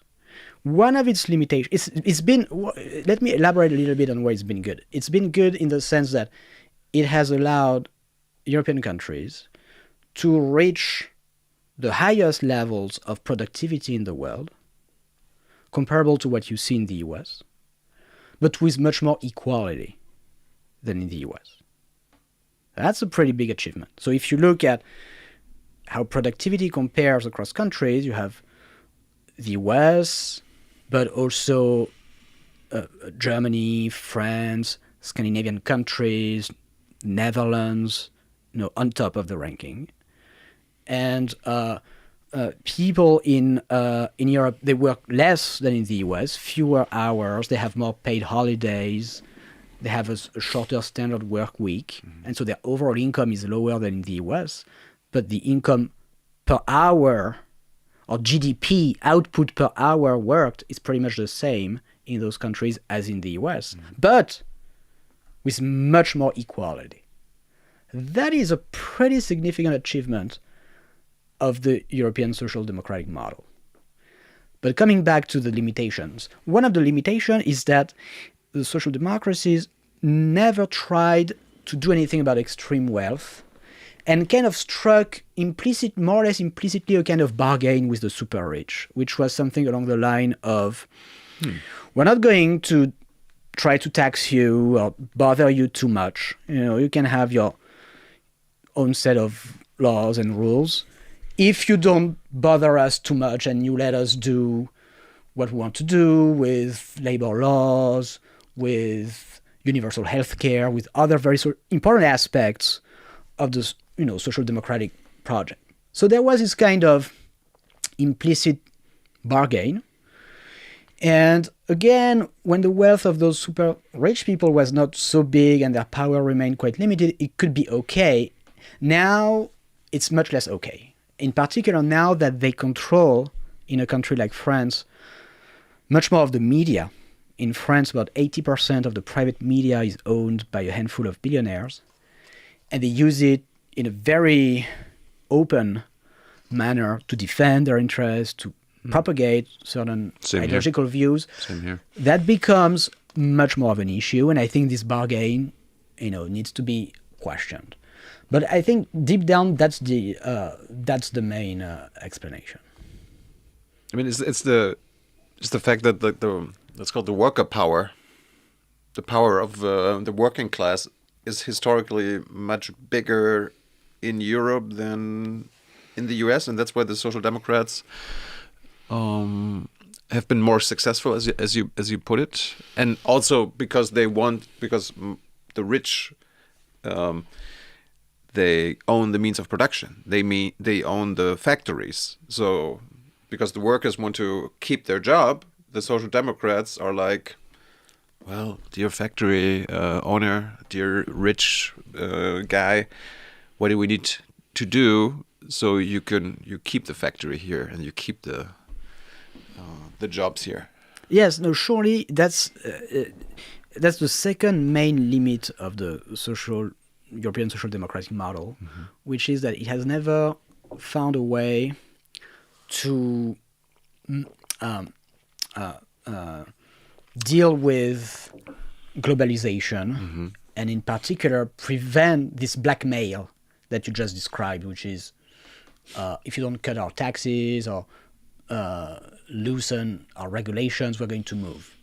One of its limitations, it's been, let me elaborate a little bit on why it's been good. It's been good in the sense that it has allowed European countries to reach the highest levels of productivity in the world, comparable to what you see in the US, but with much more equality than in the US. That's a pretty big achievement. So if you look at how productivity compares across countries, you have the US, but also Germany, France, Scandinavian countries, Netherlands, on top of the ranking. And people in Europe, they work less than in the US, fewer hours, they have more paid holidays, they have a shorter standard work week, and so their overall income is lower than in the US, but the income per hour or GDP output per hour worked is pretty much the same in those countries as in the US, but with much more equality. That is a pretty significant achievement of the European social democratic model. But coming back to the limitations, one of the limitations is that the social democracies never tried to do anything about extreme wealth and kind of struck more or less implicitly a kind of bargain with the super rich, which was something along the line of, we're not going to try to tax you or bother you too much. You can have your own set of laws and rules. If you don't bother us too much and you let us do what we want to do with labor laws, with universal health care, with other very important aspects of the social democratic project. So there was this kind of implicit bargain. And again, when the wealth of those super rich people was not so big and their power remained quite limited, it could be okay. Now it's much less okay. In particular, now that they control, in a country like France, much more of the media. In France, about 80% of the private media is owned by a handful of billionaires, and they use it in a very open manner to defend their interests, to propagate certain ideological views. Same here. That becomes much more of an issue, and I think this bargain, needs to be questioned. But I think deep down, that's the main explanation. I mean, it's the fact that the let's call it the worker power, the power of the working class is historically much bigger in Europe than in the US, and that's why the Social Democrats have been more successful, as you put it, and also because the rich. They own the means of production. They own the factories. So, because the workers want to keep their job, the Social Democrats are like, well, dear factory owner, dear rich guy, what do we need to do so you keep the factory here and you keep the jobs here? Yes, no, surely that's the second main limit of the European social democratic model, which is that it has never found a way to deal with globalization and in particular prevent this blackmail that you just described, which is if you don't cut our taxes or loosen our regulations, we're going to move.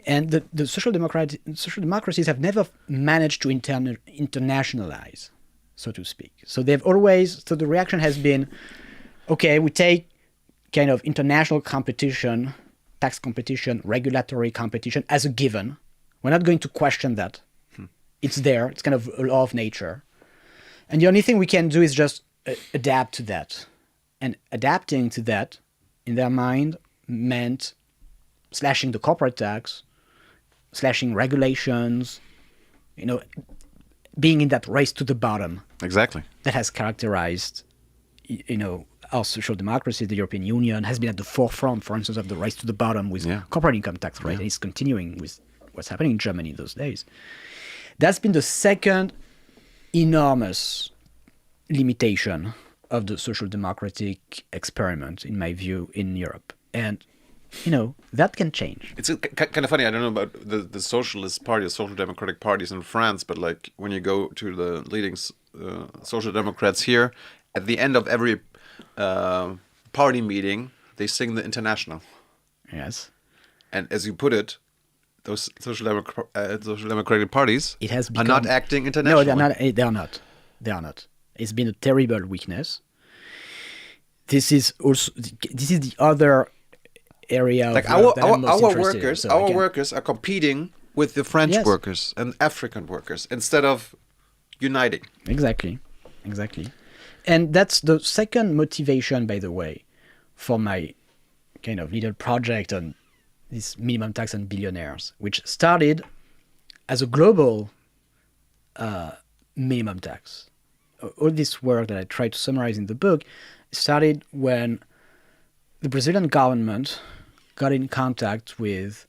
And the social democracies have never managed to internationalize, so to speak. So the reaction has been, okay, we take kind of international competition, tax competition, regulatory competition as a given. We're not going to question that. It's there. It's kind of a law of nature. And the only thing we can do is just adapt to that. And adapting to that, in their mind, meant slashing the corporate tax, slashing regulations, being in that race to the bottom. Exactly. That has characterized, our social democracy, the European Union, has been at the forefront, for instance, of the race to the bottom with corporate income tax rate, and it's continuing with what's happening in Germany those days. That's been the second enormous limitation of the social democratic experiment, in my view, in Europe. And, that can change. It's kind of funny. I don't know about the socialist party, the social democratic parties in France, but like when you go to the leading social democrats here, at the end of every party meeting, they sing the International. Yes. And as you put it, those social democratic parties are not acting internationally. No, they are not. It's been a terrible weakness. This is the other area like of our workers are competing with the French workers and African workers instead of uniting. Exactly. And that's the second motivation, by the way, for my kind of little project on this minimum tax on billionaires, which started as a global minimum tax. All this work that I try to summarize in the book started when the Brazilian government got in contact with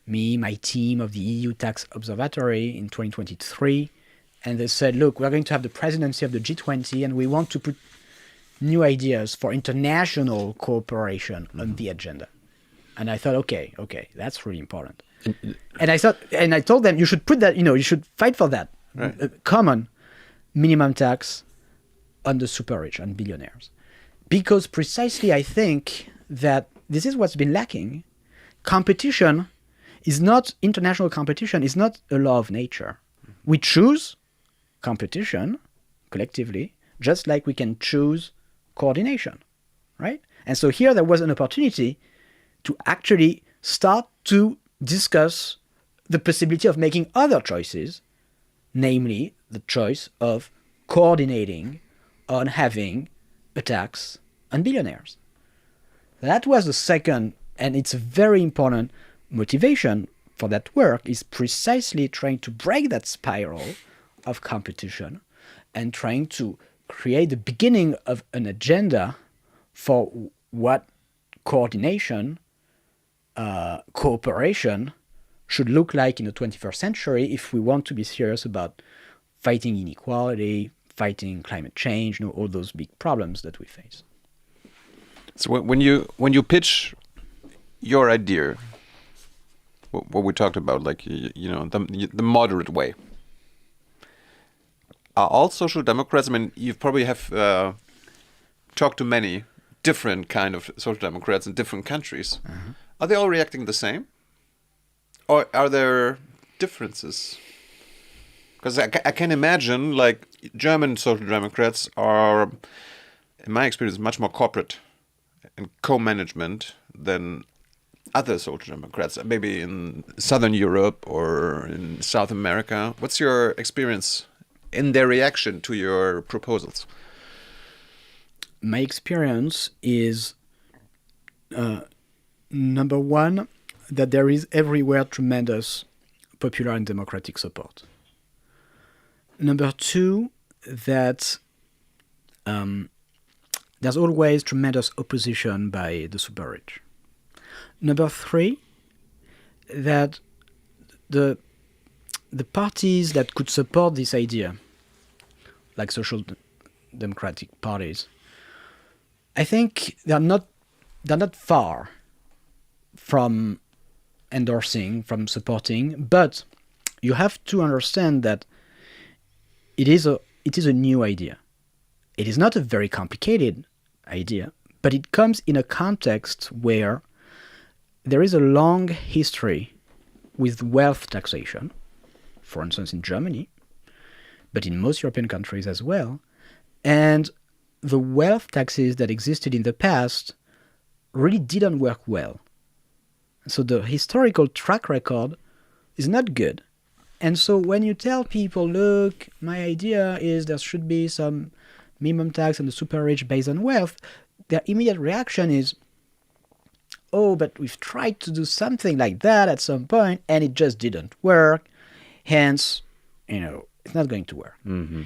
me, my team of the EU Tax Observatory in 2023, and they said, look, we're going to have the presidency of the G20 and we want to put new ideas for international cooperation on the agenda. And I thought, okay, that's really important. And I told them, you should put that, you should fight for that. Right. A common minimum tax on the super rich, on billionaires. Because precisely I think that this is what's been lacking. Competition is not, international competition is not a law of nature. We choose competition collectively, just like we can choose coordination, right? And so here there was an opportunity to actually start to discuss the possibility of making other choices, namely the choice of coordinating on having a tax on billionaires. That was the second, and it's a very important motivation for that work, is precisely trying to break that spiral of competition and trying to create the beginning of an agenda for what coordination, cooperation should look like in the 21st century if we want to be serious about fighting inequality, fighting climate change, all those big problems that we face. So when you pitch your idea, what we talked about, like the moderate way, are all social democrats? I mean, you probably have talked to many different kind of social democrats in different countries. Mm-hmm. Are they all reacting the same, or are there differences? Because I can imagine, like, German social democrats are, in my experience, much more corporate and co-management than other social democrats, maybe in Southern Europe or in South America. What's your experience in their reaction to your proposals? My experience is, number one, that there is everywhere tremendous popular and democratic support. Number two, that there's always tremendous opposition by the super rich. Number three, that the parties that could support this idea, like social democratic parties, I think they're not far from endorsing, from supporting, but you have to understand that it is a new idea. It is not a very complicated idea, but it comes in a context where there is a long history with wealth taxation, for instance in Germany, but in most European countries as well. And the wealth taxes that existed in the past really didn't work well. So the historical track record is not good. And so when you tell people, look, my idea is there should be some minimum tax on the super rich based on wealth, their immediate reaction is, oh, but we've tried to do something like that at some point and it just didn't work. Hence, it's not going to work. Mm-hmm.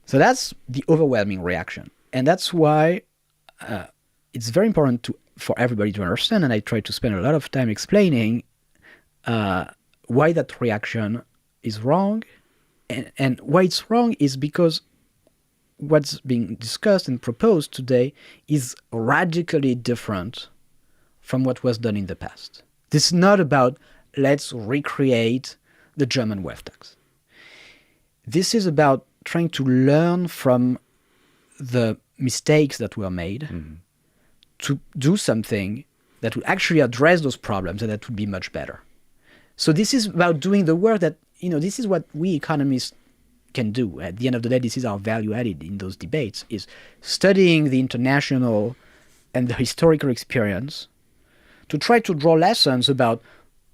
So that's the overwhelming reaction. And that's why it's very important for everybody to understand, and I try to spend a lot of time explaining why that reaction is wrong. And why it's wrong is because what's being discussed and proposed today is radically different from what was done in the past. This is not about let's recreate the German wealth tax. This is about trying to learn from the mistakes that were made to do something that would actually address those problems and that would be much better. So this is about doing the work that, this is what we economists can do. At the end of the day, this is our value added in those debates, is studying the international and the historical experience to try to draw lessons about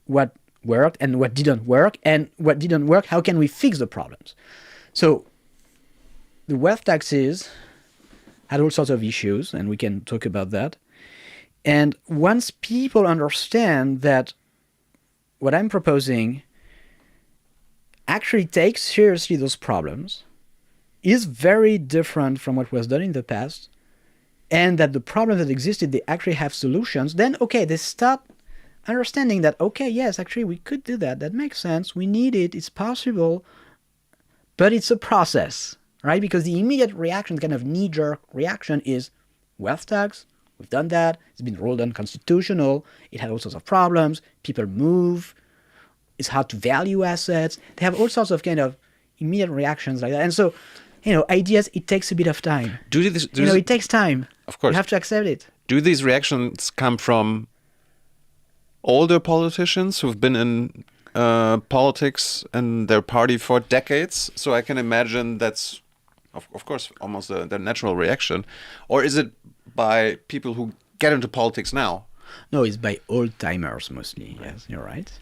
what worked and what didn't work, and what didn't work, how can we fix the problems. So the wealth taxes had all sorts of issues, and we can talk about that. And once people understand that what I'm proposing actually takes seriously those problems, is very different from what was done in the past, and that the problems that existed, they actually have solutions, then, okay, they start understanding that, okay, yes, actually, we could do that. That makes sense. We need it. It's possible. But it's a process, right? Because the immediate reaction, kind of knee-jerk reaction, is wealth tax. We've done that. It's been ruled unconstitutional. It had all sorts of problems. People move. It's hard to value assets. They have all sorts of kind of immediate reactions like that. And so, ideas, it takes a bit of time. It takes time. Of course. You have to accept it. Do these reactions come from older politicians who've been in politics and their party for decades? So I can imagine that's, of course, almost the natural reaction. Or is it by people who get into politics now? No, it's by old-timers mostly. Right. Yes, you're right.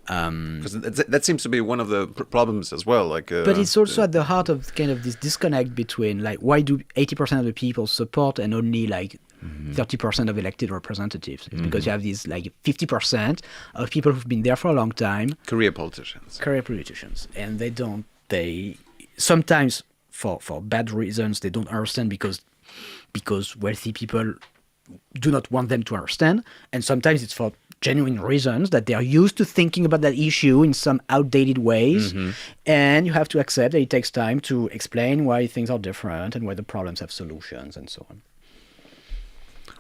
Because that seems to be one of the problems as well. But it's also at the heart of kind of this disconnect between, why do 80% of the people support and only 30% of elected representatives? It's because you have these 50% of people who've been there for a long time. Career politicians. And they sometimes for bad reasons, they don't understand because wealthy people do not want them to understand. And sometimes it's for genuine reasons that they are used to thinking about that issue in some outdated ways. And you have to accept that it takes time to explain why things are different and why the problems have solutions and so on.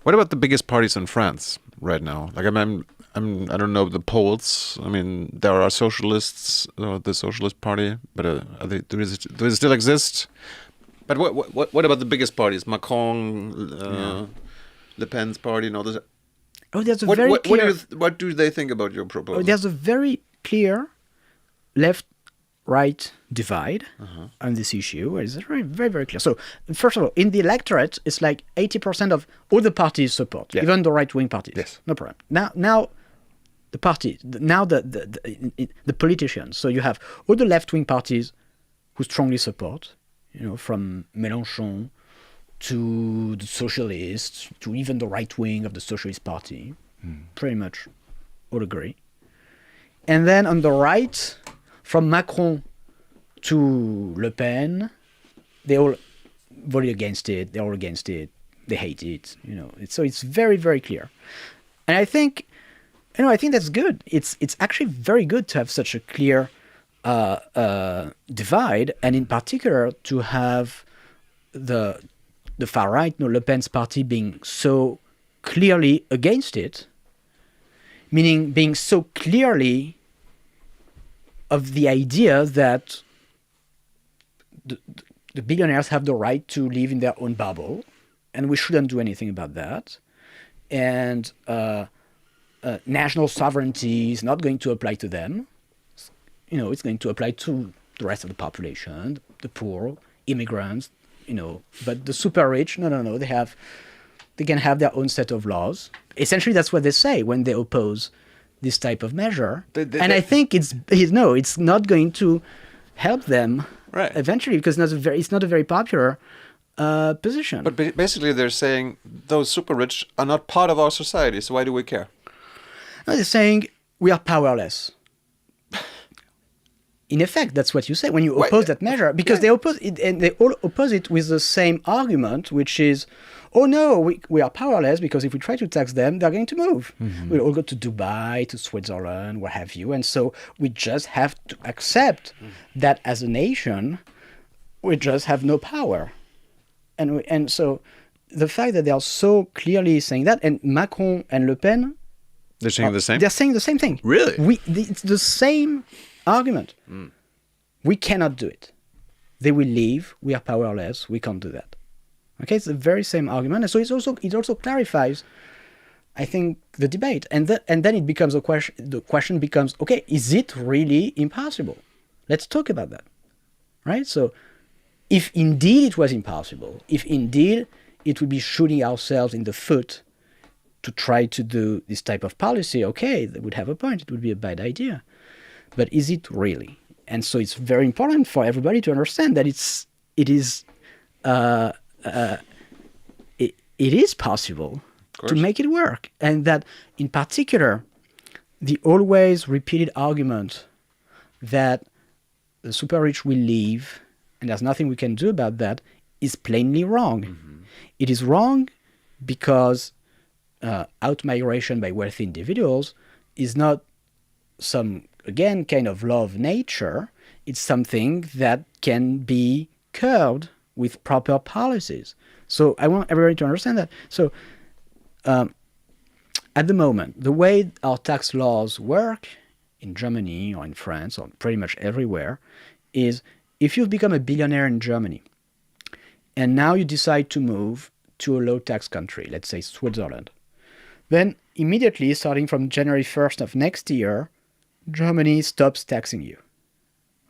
What about the biggest parties in France right now? I don't know the polls. I mean, there are socialists, the Socialist Party, but do they still exist? But what about the biggest parties? Macron, Le Pen's party, and all this. Oh, there's a very clear... What do they think about your proposal? There's a very clear left-right divide on this issue. It's very, very, very clear. So, first of all, in the electorate, it's 80% of all the parties support, even the right-wing parties. Yes. No problem. Now the party, the politicians. So you have all the left-wing parties who strongly support, from Mélenchon to the socialists, to even the right wing of the Socialist Party. Pretty much all agree. And then on the right, from Macron to Le Pen, they all voted against it. They're all against it. They hate it. So it's very, very clear. And I think that's good. It's actually very good to have such a clear divide, and in particular to have the far right, Le Pen's party, being so clearly against it, meaning being so clearly of the idea that the billionaires have the right to live in their own bubble, and we shouldn't do anything about that. And national sovereignty is not going to apply to them. It's going to apply to the rest of the population, the poor, immigrants, But the super rich, no. They can have their own set of laws. Essentially, that's what they say when they oppose this type of measure. I think it's not going to help them eventually, because it's not a very popular position. But basically, they're saying those super rich are not part of our society, so why do we care? No, they're saying we are powerless. in effect, that's what you say when you oppose that measure, because they oppose it, and they all oppose it with the same argument, which is, oh no, we are powerless because if we try to tax them, they're going to move. We'll all go to Dubai, to Switzerland, what have you, and so we just have to accept that as a nation, we just have no power, and so the fact that they are so clearly saying that, and Macron and Le Pen, They're saying the same? they're saying the same thing. Really? It's the same argument. We cannot do it. They will leave. We are powerless. We can't do that. Okay, it's the very same argument, and so it also clarifies, I think, the debate, and then it becomes a question. The question becomes, okay, is it really impossible? Let's talk about that, right? So, if indeed it was impossible, if indeed it would be shooting ourselves in the foot to try to do this type of policy, okay, that would have a point. It would be a bad idea. But is it really? And so it's very important for everybody to understand that it is possible to make it work. And that, in particular, the always repeated argument that the super rich will leave and there's nothing we can do about that is plainly wrong. It is wrong because out-migration by wealthy individuals is not some, again, kind of law of nature. It's something that can be curbed with proper policies. So I want everybody to understand that. So at the moment, the way our tax laws work in Germany or in France or pretty much everywhere is if you've become a billionaire in Germany and now you decide to move to a low-tax country, let's say Switzerland, then immediately, starting from January 1st of next year, Germany stops taxing you.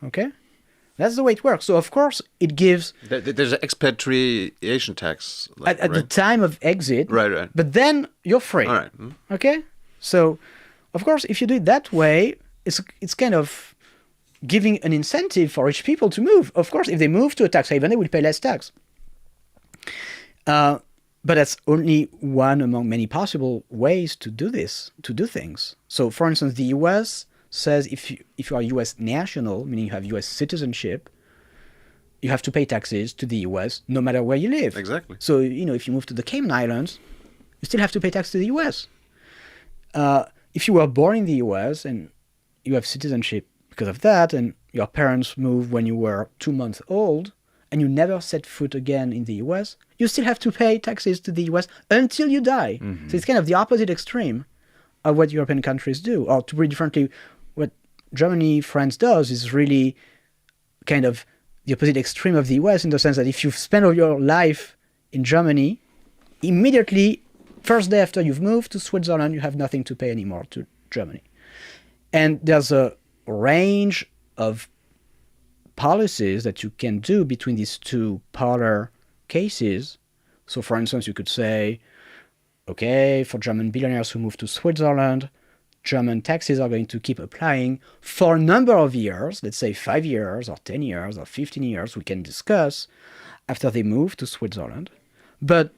Okay? That's the way it works. So, of course, it gives... There's an expatriation tax. At the time of exit. Right. But then you're free. All right. Okay? So, of course, if you do it that way, it's kind of giving an incentive for rich people to move. Of course, if they move to a tax haven, they will pay less tax. But that's only one among many possible ways to do this, to do things. So, for instance, the US says if you are US national, meaning you have US citizenship, you have to pay taxes to the US no matter where you live. Exactly. So, if you move to the Cayman Islands, you still have to pay tax to the US. If you were born in the US and you have citizenship because of that, and your parents moved when you were 2 months old, and you never set foot again in the US, you still have to pay taxes to the US until you die. So it's kind of the opposite extreme of what European countries do. Or to put it differently, what Germany, France does is really kind of the opposite extreme of the US in the sense that if you've spent all your life in Germany, immediately, first day after you've moved to Switzerland, you have nothing to pay anymore to Germany. And there's a range of policies that you can do between these two polar cases. So, for instance, you could say, okay, for German billionaires who move to Switzerland, German taxes are going to keep applying for a number of years, let's say 5 years or 10 years or 15 years, we can discuss after they move to Switzerland, but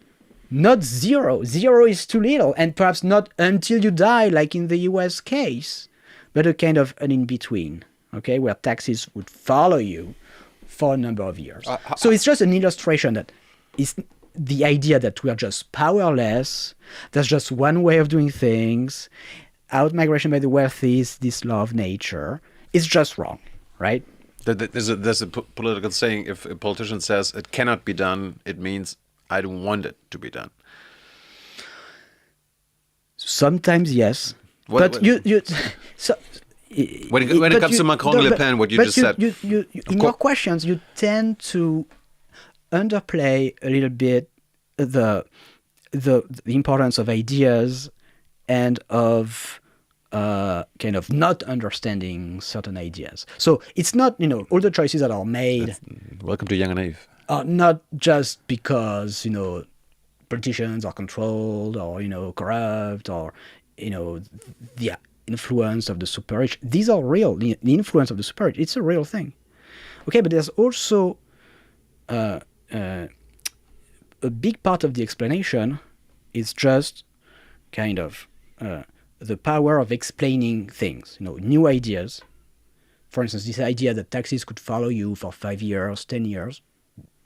not zero. Zero is too little, and perhaps not until you die, like in the US case, but a kind of an in-between, okay, where taxes would follow you for a number of years. So it's just an illustration that is the idea that we are just powerless, there's just one way of doing things, out-migration by the wealthy is this law of nature, is just wrong, right? There's a political saying, if a politician says it cannot be done, it means I don't want it to be done. Sometimes, yes. When it comes to Macron and Le Pen, what you just said. In your questions, you tend to underplay a little bit the importance of ideas and of kind of not understanding certain ideas. So it's not, all the choices that are made. Welcome to Jung Naiv. Are not just because, politicians are controlled or, corrupt or, the influence of the super rich. These are real. The influence of the super rich, it's a real thing. Okay, but there's also a big part of the explanation is just kind of the power of explaining things, new ideas For instance, this idea that taxes could follow you for 5 years, 10 years,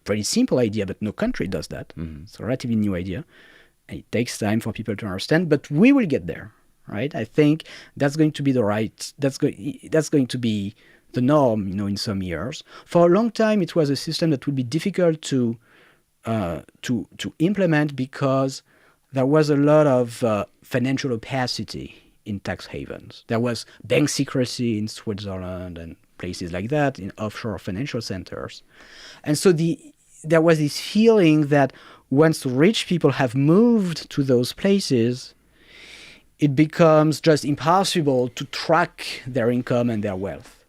pretty simple idea, but no country does that. It's a relatively new idea. And it takes time for people to understand, but we will get there, right? I think that's going to be that's going to be the norm, in some years. For a long time, it was a system that would be difficult to implement because there was a lot of financial opacity in tax havens. There was bank secrecy in Switzerland and places like that, in offshore financial centers. And so there was this feeling that once rich people have moved to those places, it becomes just impossible to track their income and their wealth.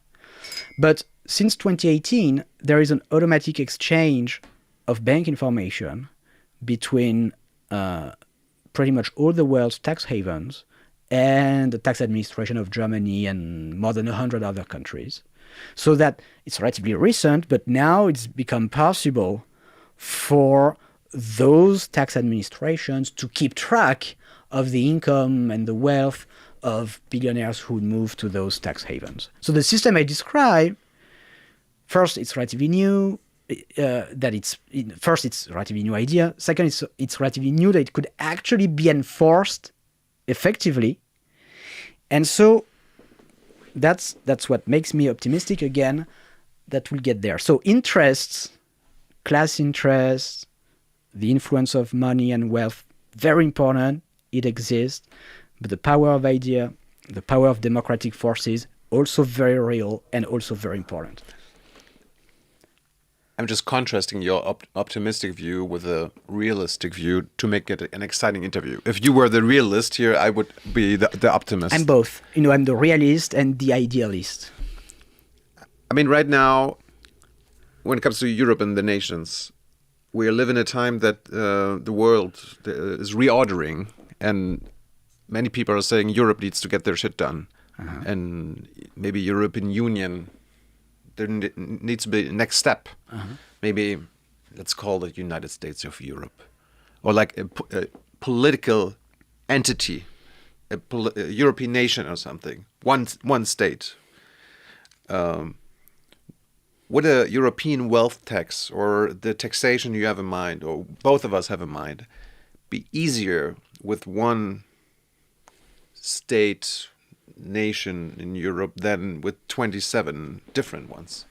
But since 2018, there is an automatic exchange of bank information between pretty much all the world's tax havens and the tax administration of Germany and more than 100 other countries. So that it's relatively recent, but now it's become possible for those tax administrations to keep track of the income and the wealth of billionaires who move to those tax havens. So the system I describe, first, it's relatively new. First, it's a relatively new idea. Second, it's relatively new that it could actually be enforced effectively. And so that's what makes me optimistic again that we'll get there. So interests, class interests, the influence of money and wealth, very important. It exists. But the power of idea, the power of democratic forces, also very real and also very important. I'm just contrasting your optimistic view with a realistic view to make it an exciting interview. If you were the realist here, I would be the optimist. I'm both. I'm the realist and the idealist. I mean, right now, when it comes to Europe and the nations, we live in a time that the world is reordering, and many people are saying Europe needs to get their shit done. And maybe European Union, there needs to be a next step. Maybe let's call it United States of Europe, or like a political entity, a European nation or something, one state. Would a European wealth tax or the taxation you have in mind, or both of us have in mind, be easier with one state nation in Europe than with 27 different ones?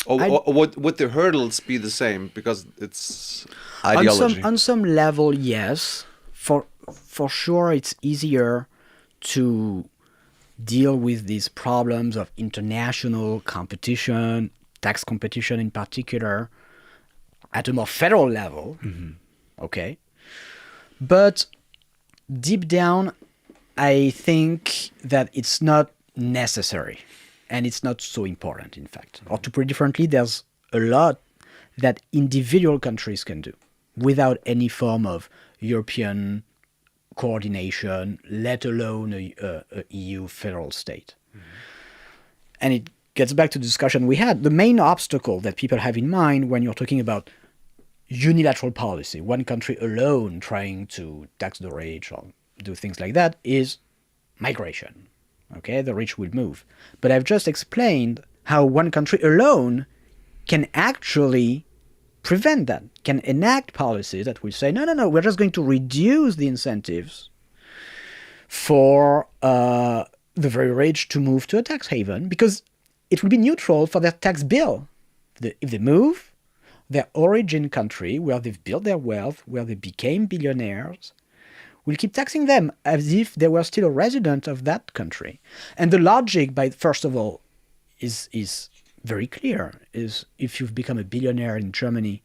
Or would the hurdles be the same because it's ideology? On some level, yes. For sure, it's easier to deal with these problems of international competition, tax competition in particular, at a more federal level. Okay. But deep down, I think that it's not necessary. And it's not so important, in fact. Or to put it differently, there's a lot that individual countries can do without any form of European coordination, let alone a EU federal state. And it gets back to the discussion we had. The main obstacle that people have in mind when you're talking about unilateral policy, one country alone trying to tax the rich or do things like that, is migration. Okay, the rich will move. But I've just explained how one country alone can actually prevent that, can enact policies that will say, no, we're just going to reduce the incentives for the very rich to move to a tax haven because it will be neutral for their tax bill. If they move, their origin country, where they've built their wealth, where they became billionaires, we'll keep taxing them as if they were still a resident of that country. And the logic, first of all, is very clear. Is if you've become a billionaire in Germany,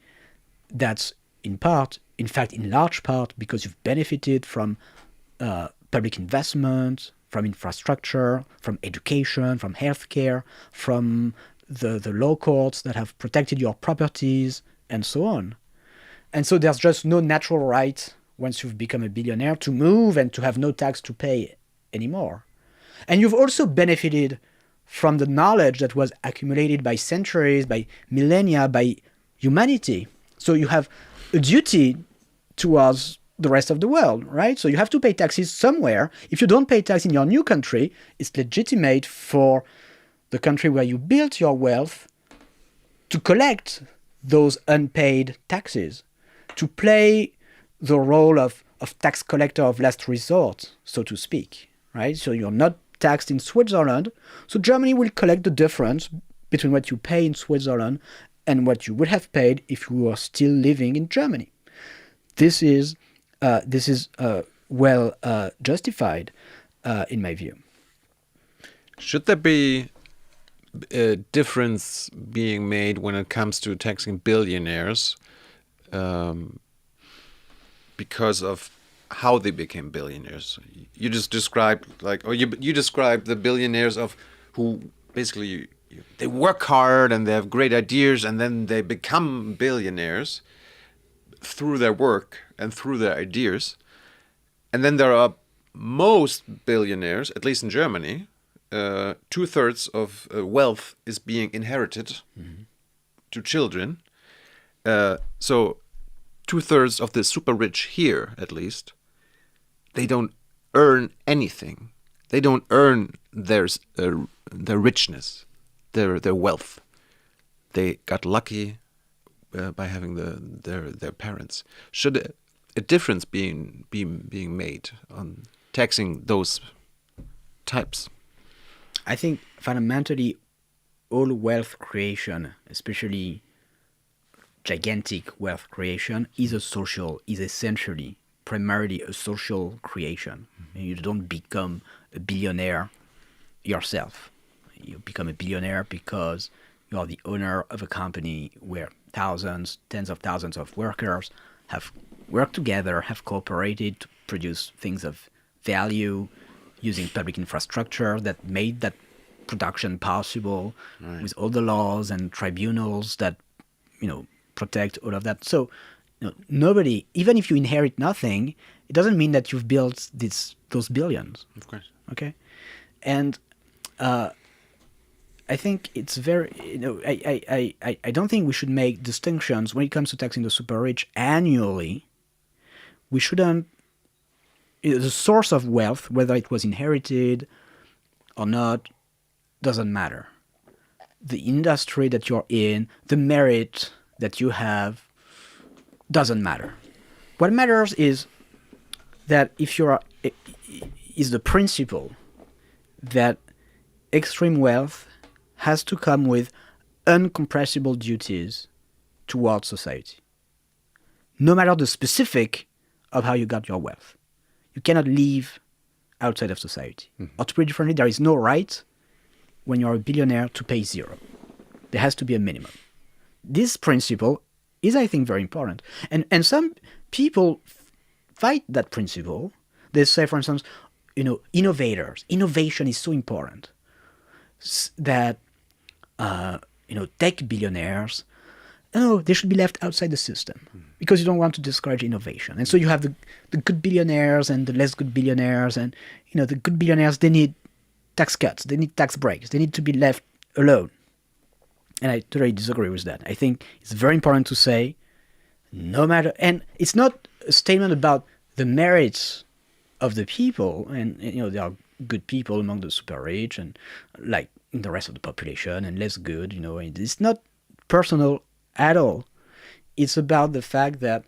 that's in fact, in large part, because you've benefited from public investment, from infrastructure, from education, from healthcare, from the law courts that have protected your properties, and so on. And so there's just no natural right once you've become a billionaire to move and to have no tax to pay anymore. And you've also benefited from the knowledge that was accumulated by centuries, by millennia, by humanity. So you have a duty towards the rest of the world, right? So you have to pay taxes somewhere. If you don't pay tax in your new country, it's legitimate for the country where you built your wealth, to collect those unpaid taxes, to play the role of tax collector of last resort, so to speak, right? So you're not taxed in Switzerland, so Germany will collect the difference between what you pay in Switzerland and what you would have paid if you were still living in Germany. This is well justified, in my view. Should there be a difference being made when it comes to taxing billionaires because of how they became billionaires? You just described you described the billionaires of who basically they work hard and they have great ideas and then they become billionaires through their work and through their ideas. And then there are most billionaires, at least in Germany, 2/3 of wealth is being inherited to children. So 2/3 of the super rich here, at least, they don't earn anything. They don't earn their richness, their wealth. They got lucky by having their parents. Should a difference being made on taxing those types? I think fundamentally all wealth creation, especially gigantic wealth creation, is essentially primarily a social creation. You don't become a billionaire yourself. You become a billionaire because you are the owner of a company where thousands, tens of thousands of workers have worked together, have cooperated to produce things of value using public infrastructure that made that production possible, right, with all the laws and tribunals that, protect all of that. So, nobody, even if you inherit nothing, it doesn't mean that you've built those billions. Of course. Okay? And I think it's very, I don't think we should make distinctions when it comes to taxing the super rich annually. We shouldn't, the source of wealth, whether it was inherited or not, doesn't matter. The industry that you're in, the merit that you have, doesn't matter. What matters is that is the principle that extreme wealth has to come with uncompressible duties towards society, no matter the specific of how you got your wealth. You cannot live outside of society. Or to put it differently, there is no right when you're a billionaire to pay zero. There has to be a minimum. This principle is, I think, very important. And some people fight that principle. They say, for instance, innovation is so important that, tech billionaires, they should be left outside the system because you don't want to discourage innovation. And so you have the good billionaires and the less good billionaires. And, the good billionaires, they need tax cuts. They need tax breaks. They need to be left alone. And I totally disagree with that. I think it's very important to say, no matter, and it's not a statement about the merits of the people. And there are good people among the super rich and like in the rest of the population and less good, it's not personal at all. It's about the fact that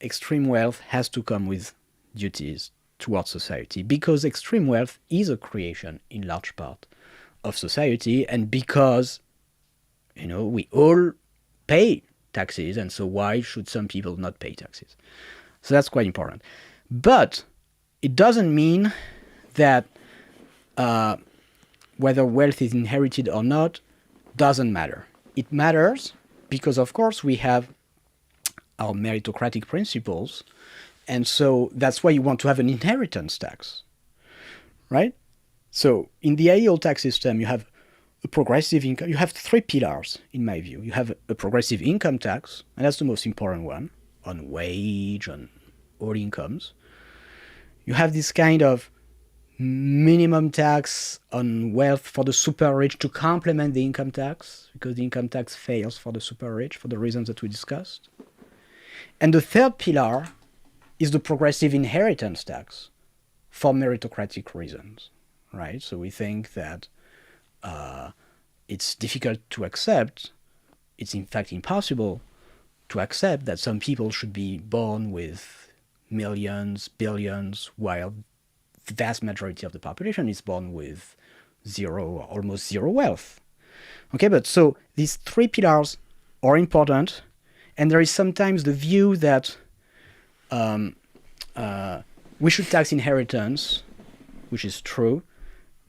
extreme wealth has to come with duties towards society because extreme wealth is a creation in large part of society and because, we all pay taxes, and so why should some people not pay taxes? So that's quite important. But it doesn't mean that whether wealth is inherited or not doesn't matter. It matters because, of course, we have our meritocratic principles, and so that's why you want to have an inheritance tax, right? So in the ideal tax system, you have a progressive income. You have three pillars, in my view. You have a progressive income tax, and that's the most important one, on wage, on all incomes. You have this kind of minimum tax on wealth for the super rich to complement the income tax, because the income tax fails for the super rich for the reasons that we discussed. And the third pillar is the progressive inheritance tax for meritocratic reasons, right? So we think that it's difficult to accept, it's in fact impossible to accept that some people should be born with millions, billions, while the vast majority of the population is born with zero or almost zero wealth. Okay, but so these three pillars are important, and there is sometimes the view that we should tax inheritance, which is true,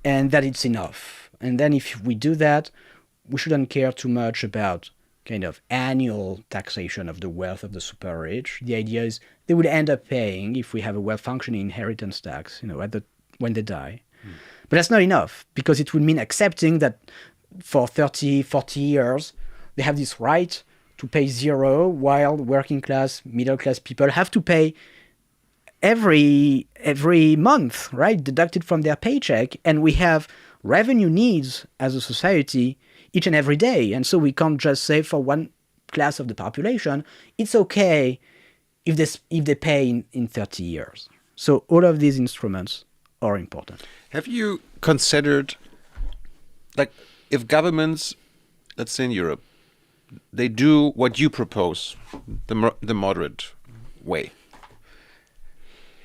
and that it's enough. And then if we do that, we shouldn't care too much about kind of annual taxation of the wealth of the super rich. The idea is they would end up paying, if we have a well-functioning inheritance tax, when they die. But that's not enough, because it would mean accepting that for 30, 40 years, they have this right to pay zero, while working class, middle class people have to pay every month, right, deducted from their paycheck. And we have revenue needs as a society each and every day. And so we can't just say for one class of the population, it's okay if they pay in 30 years. So all of these instruments are important. Have you considered, like, if governments, let's say in Europe, they do what you propose, the moderate way,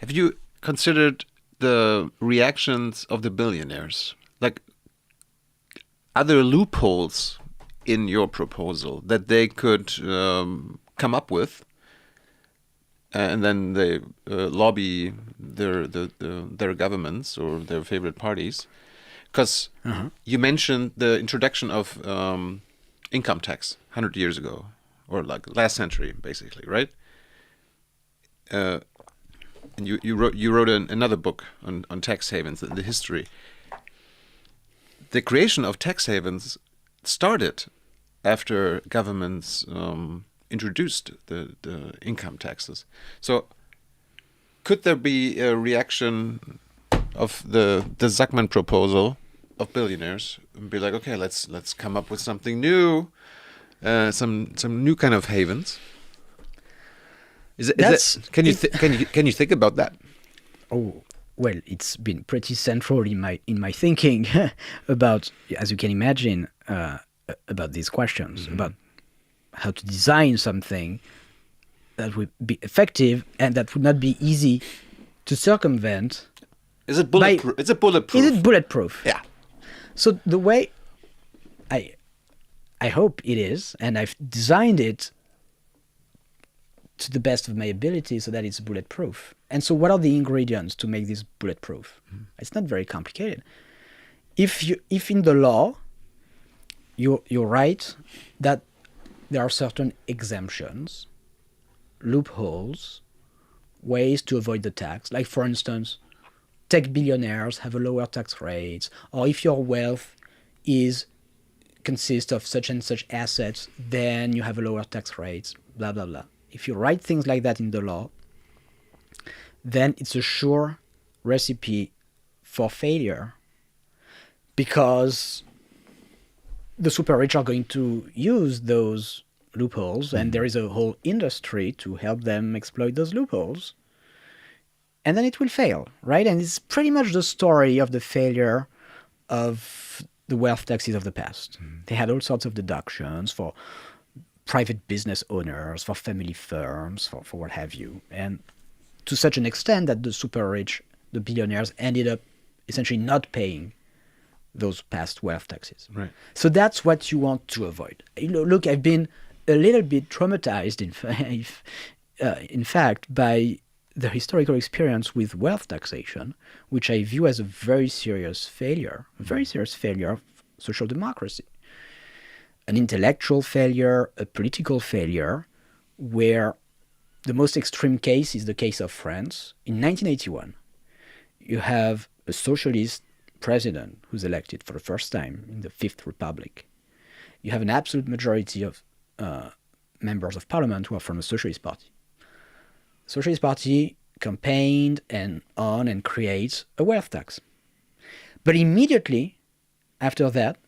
have you considered the reactions of the billionaires? Like, are there loopholes in your proposal that they could come up with, and then they lobby their governments or their favorite parties? Because you mentioned the introduction of income tax 100 years ago, or like last century, basically, right? And you wrote another book on tax havens, the history. The creation of tax havens started after governments introduced the income taxes. So could there be a reaction of the Zucman proposal of billionaires and be like, okay, let's come up with something new, some new kind of havens? Can you think about that? Oh, well, it's been pretty central in my thinking about, as you can imagine, about these questions, about how to design something that would be effective and that would not be easy to circumvent. Is it bulletproof? Is it bulletproof? Yeah. So the way I hope it is, and I've designed it to the best of my ability so that it's bulletproof. And so what are the ingredients to make this bulletproof? It's not very complicated. If in the law you're right that there are certain exemptions, loopholes, ways to avoid the tax, like for instance, tech billionaires have a lower tax rate, or if your wealth consists of such and such assets, then you have a lower tax rate, blah, blah, blah. If you write things like that in the law, then it's a sure recipe for failure, because the super rich are going to use those loopholes, and there is a whole industry to help them exploit those loopholes. And then it will fail, right? And it's pretty much the story of the failure of the wealth taxes of the past. They had all sorts of deductions for private business owners, for family firms, for what have you. And to such an extent that the super rich, the billionaires, ended up essentially not paying those past wealth taxes. Right. So that's what you want to avoid. Look, I've been a little bit traumatized, in fact, by the historical experience with wealth taxation, which I view as a very serious failure of social democracy. An intellectual failure, a political failure, where the most extreme case is the case of France. In 1981, you have a socialist president who's elected for the first time in the Fifth Republic. You have an absolute majority of members of parliament who are from the Socialist Party. The Socialist Party campaigned and creates a wealth tax. But immediately after that,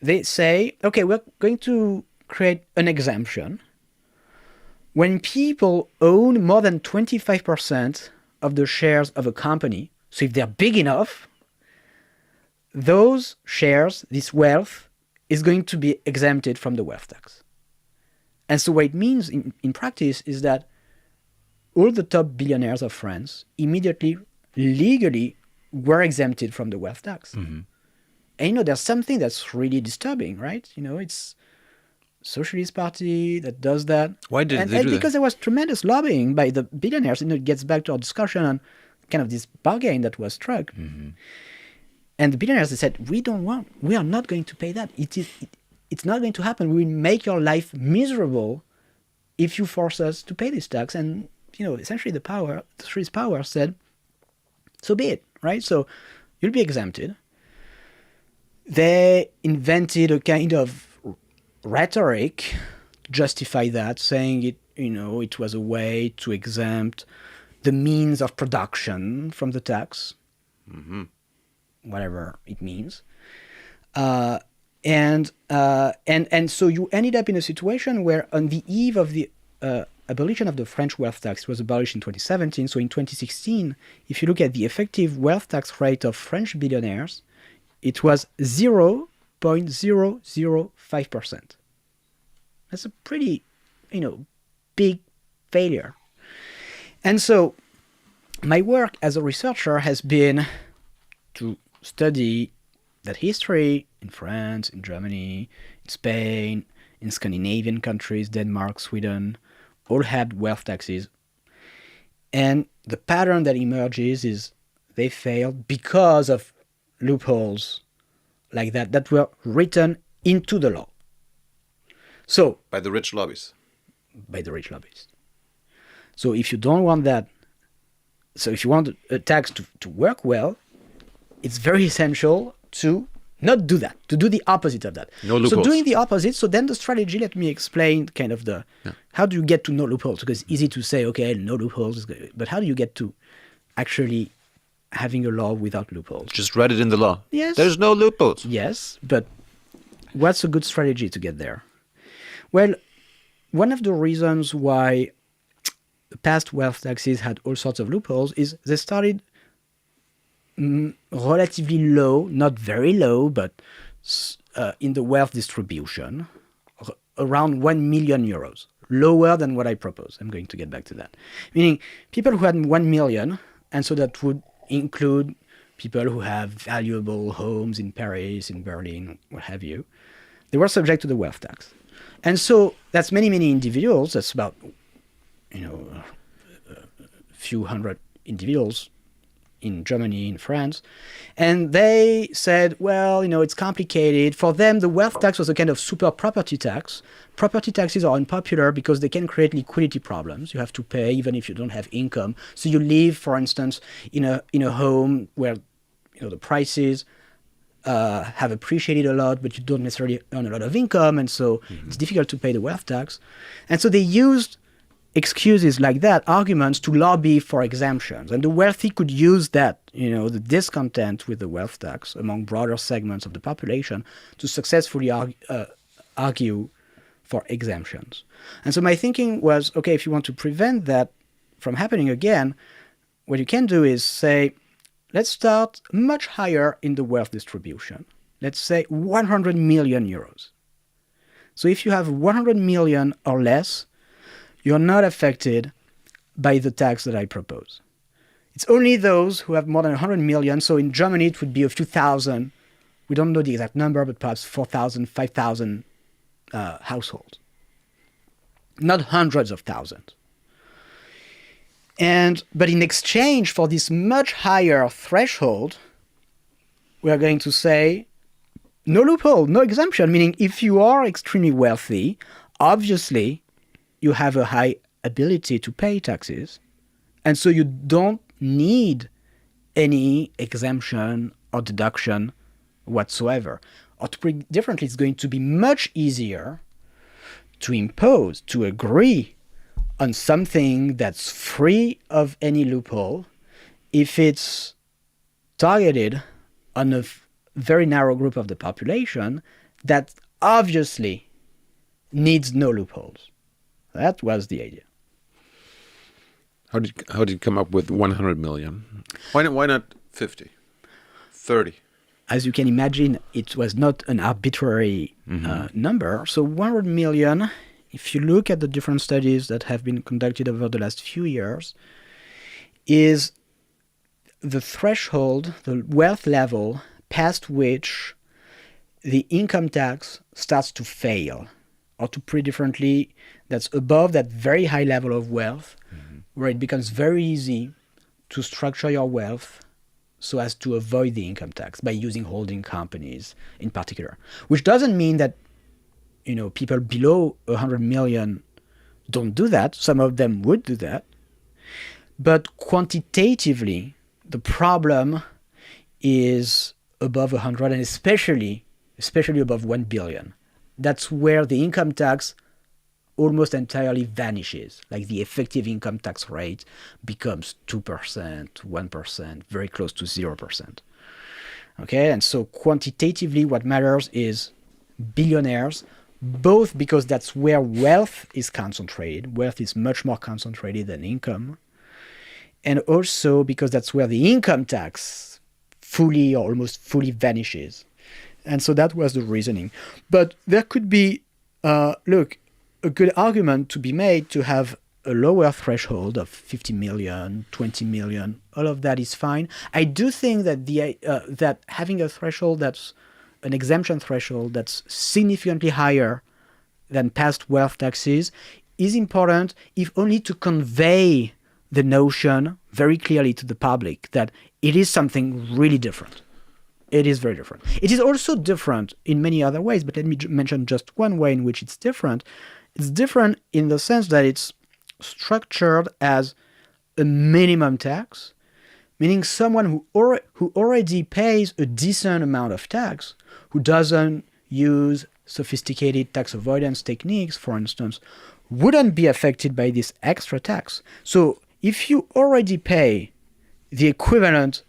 they say, okay, we're going to create an exemption. When people own more than 25% of the shares of a company, so if they're big enough, those shares, this wealth, is going to be exempted from the wealth tax. And so what it means in practice is that all the top billionaires of France immediately, legally, were exempted from the wealth tax. Mm-hmm. And there's something that's really disturbing, right? It's Socialist Party that does that. Why did they do that? Because there was tremendous lobbying by the billionaires. It gets back to our discussion on kind of this bargain that was struck. Mm-hmm. And the billionaires, they said, we are not going to pay that. It's not going to happen. We will make your life miserable if you force us to pay this tax. And, essentially the socialist power said, so be it, right? So you'll be exempted. They invented a kind of rhetoric to justify that, saying it was a way to exempt the means of production from the tax, whatever it means. And so you ended up in a situation where on the eve of the abolition of the French wealth tax, it was abolished in 2017. So in 2016, if you look at the effective wealth tax rate of French billionaires, it was 0.005%. That's a pretty, big failure. And so my work as a researcher has been to study that history in France, in Germany, in Spain, in Scandinavian countries, Denmark, Sweden, all had wealth taxes. And the pattern that emerges is they failed because of loopholes like that were written into the law. So By the rich lobbies. by the rich lobbyists. So if you don't want that, so if you want a tax to work well, it's very essential to not do that, to do the opposite of that. No loopholes. So doing the opposite, so then the strategy, let me explain kind of how do you get to no loopholes? Because it's easy to say, okay, no loopholes, but how do you get to actually having a law without loopholes? Just write it in the law. Yes. There's no loopholes. Yes, but what's a good strategy to get there? Well, one of the reasons why past wealth taxes had all sorts of loopholes is they started relatively low, not very low, but in the wealth distribution, around 1 million euros, lower than what I propose. I'm going to get back to that. Meaning people who had 1 million, and so that would include people who have valuable homes in Paris, in Berlin, what have you, they were subject to the wealth tax. And so that's many, many individuals. That's about, a few hundred individuals in Germany, in France. And they said, well, it's complicated. For them, the wealth tax was a kind of super property tax. Property taxes are unpopular because they can create liquidity problems. You have to pay even if you don't have income. So you live, for instance, in a home where, the prices have appreciated a lot, but you don't necessarily earn a lot of income, and so it's difficult to pay the wealth tax. And so they used excuses like that, arguments, to lobby for exemptions. And the wealthy could use that, the discontent with the wealth tax among broader segments of the population to successfully argue for exemptions. And so my thinking was, okay, if you want to prevent that from happening again, what you can do is say, let's start much higher in the wealth distribution. Let's say 100 million euros. So if you have 100 million or less, you're not affected by the tax that I propose. It's only those who have more than 100 million. So in Germany, it would be a few thousand. We don't know the exact number, but perhaps 4,000, 5,000 households. Not hundreds of thousands. But in exchange for this much higher threshold, we are going to say, no loophole, no exemption, meaning if you are extremely wealthy, obviously you have a high ability to pay taxes, and so you don't need any exemption or deduction whatsoever. Or to put it differently, it's going to be much easier to impose, to agree on something that's free of any loophole if it's targeted on a very narrow group of the population that obviously needs no loopholes. That was the idea. How did you come up with 100 million? Why not 50, 30? as you can imagine, it was not an arbitrary number. So 100 million, if you look at the different studies that have been conducted over the last few years, is the threshold, the wealth level past which the income tax starts to fail. Or to put it differently, that's above that very high level of wealth, where it becomes very easy to structure your wealth so as to avoid the income tax by using holding companies in particular. Which doesn't mean that, people below 100 million don't do that. Some of them would do that. But quantitatively, the problem is above 100, and especially above 1 billion. That's where the income tax almost entirely vanishes. Like the effective income tax rate becomes 2%, 1%, very close to 0%. Okay, and so quantitatively what matters is billionaires, both because that's where wealth is concentrated. Wealth is much more concentrated than income. And also because that's where the income tax fully or almost fully vanishes. And so that was the reasoning. But there could be, a good argument to be made to have a lower threshold of 50 million, 20 million. All of that is fine. I do think that that having a threshold that's an exemption threshold that's significantly higher than past wealth taxes is important, if only to convey the notion very clearly to the public that it is something really different. It is very different. It is also different in many other ways, but let me mention just one way in which it's different. It's different in the sense that it's structured as a minimum tax, meaning someone who already pays a decent amount of tax, who doesn't use sophisticated tax avoidance techniques, for instance, wouldn't be affected by this extra tax. So if you already pay the equivalent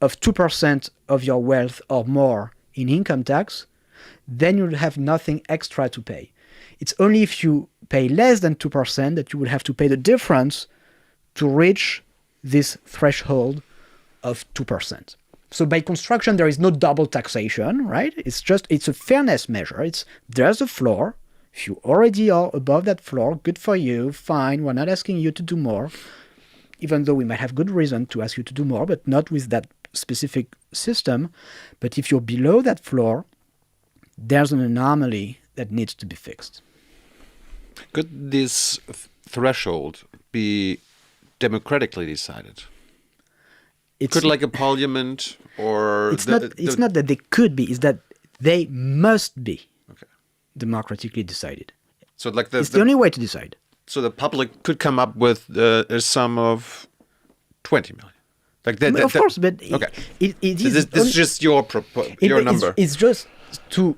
of 2% of your wealth or more in income tax, then you'll have nothing extra to pay. It's only if you pay less than 2% that you will have to pay the difference to reach this threshold of 2%. So by construction, there is no double taxation, right? It's a fairness measure. There's a floor. If you already are above that floor, good for you, fine. We're not asking you to do more, even though we might have good reason to ask you to do more, but not with that specific system. But if you're below that floor, there's an anomaly that needs to be fixed. Could this threshold be democratically decided? Could like a parliament or... It's not that they could be, it's that they must be democratically decided. So like it's the only way to decide. So the public could come up with a sum of 20 million. Like that, of course, but okay. It is. This is just your number. It's just to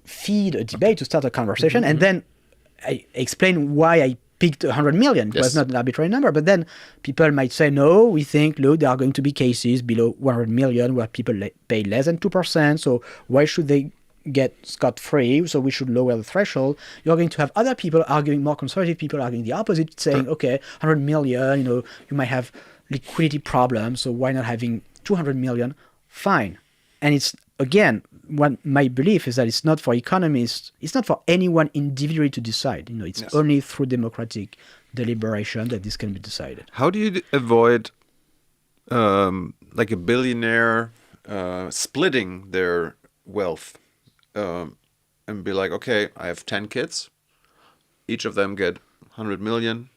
feed a debate, to start a conversation, and then I explain why I picked 100 million. It was not an arbitrary number, but then people might say, no, we think, look, there are going to be cases below 100 million where people pay less than 2%, so why should they get scot-free, so we should lower the threshold. You're going to have other people arguing, more conservative people arguing the opposite, saying, okay, 100 million, you might have liquidity problems, so why not having 200 million? Fine. And it's, again, what my belief is that it's not for economists, it's not for anyone individually to decide. It's only through democratic deliberation that this can be decided. How do you avoid, like a billionaire splitting their wealth? And be like, okay, I have 10 kids. Each of them get 100 million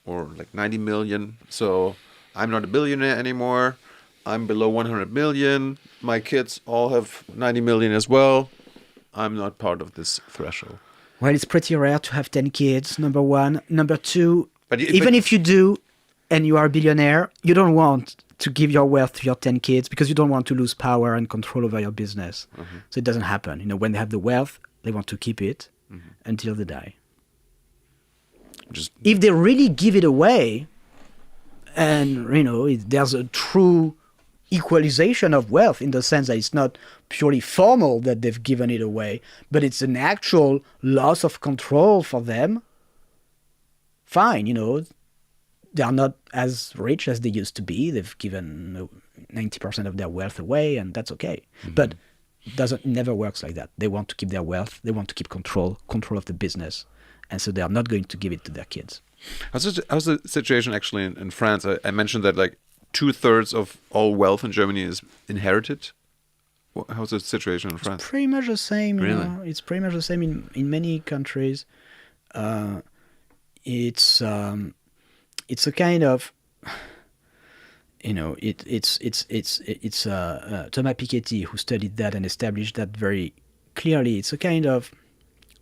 or like 90 million. So I'm not a billionaire anymore. I'm below 100 million. My kids all have 90 million as well. I'm not part of this threshold. Well, it's pretty rare to have 10 kids, number one. Number two, even if you do and you are a billionaire, you don't want to give your wealth to your 10 kids because you don't want to lose power and control over your business. Mm-hmm. So it doesn't happen. When they have the wealth, they want to keep it until they die. If they really give it away, and there's a true equalization of wealth in the sense that it's not purely formal that they've given it away, but it's an actual loss of control for them, fine, they are not as rich as they used to be. They've given 90% of their wealth away, and that's okay. But never works like that. They want to keep their wealth. They want to keep control of the business, and so they are not going to give it to their kids. How's the situation actually in France? I mentioned that like 2/3 of all wealth in Germany is inherited. How's the situation in France? It's pretty much the same. Really? You know? It's pretty much the same in many countries. It's a kind of, you know, it's Thomas Piketty who studied that and established that very clearly. It's a kind of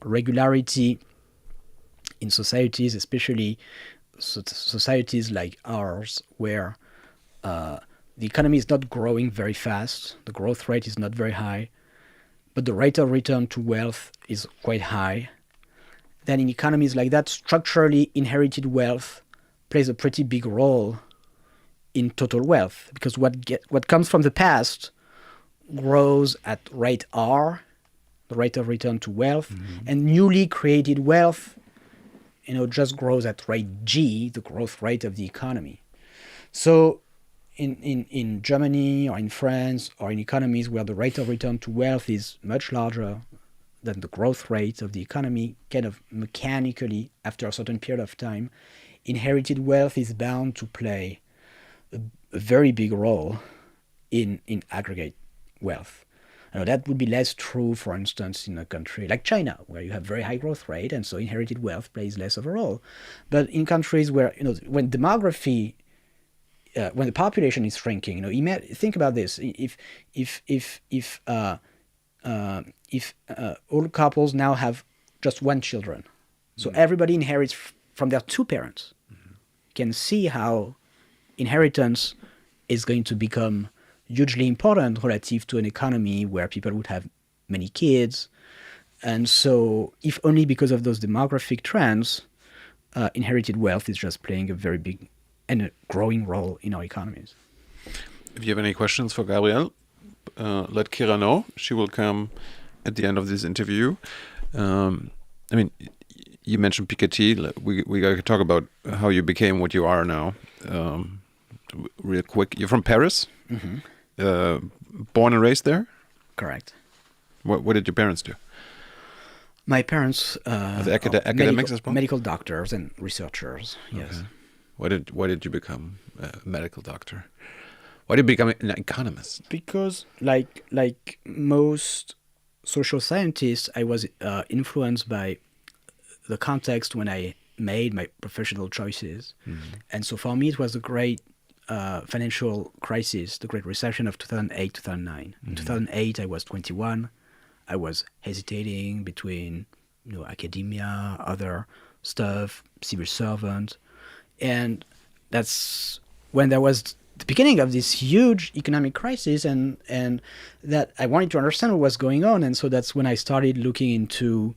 regularity in societies, especially societies like ours, where the economy is not growing very fast, the growth rate is not very high, but the rate of return to wealth is quite high. Then in economies like that, structurally inherited wealth plays a pretty big role in total wealth, because what comes from the past grows at rate R, the rate of return to wealth, and newly created wealth, you know, just grows at rate G, the growth rate of the economy. So in Germany or in France or in economies where the rate of return to wealth is much larger than the growth rate of the economy, kind of mechanically, after a certain period of time, inherited wealth is bound to play a very big role in aggregate wealth. Now, that would be less true, for instance, in a country like China, where you have very high growth rate, and so inherited wealth plays less of a role. But in countries where, you know, when demography, when the population is shrinking, you know, think about this: if all couples now have just one children, so everybody inherits from their two parents, can see how inheritance is going to become hugely important relative to an economy where people would have many kids. And so, if only because of those demographic trends, inherited wealth is just playing a very big and a growing role in our economies. If you have any questions for Gabriel, let Kira know. She will come at the end of this interview. I mean, you mentioned Piketty. We got to talk about how you became what you are now. Real quick, you're from Paris? Born and raised there? Correct. What did your parents do? My parents are academics as well? Medical doctors and researchers, yes. Okay. Why did you become a medical doctor? Why did you become an economist? Because like most social scientists, I was influenced by the context when I made my professional choices. And so for me, it was the great financial crisis, the Great Recession of 2008, 2009. In 2008, I was 21. I was hesitating between, you know, academia, other stuff, civil servant. And that's when there was the beginning of this huge economic crisis, and that I wanted to understand what was going on. And so that's when I started looking into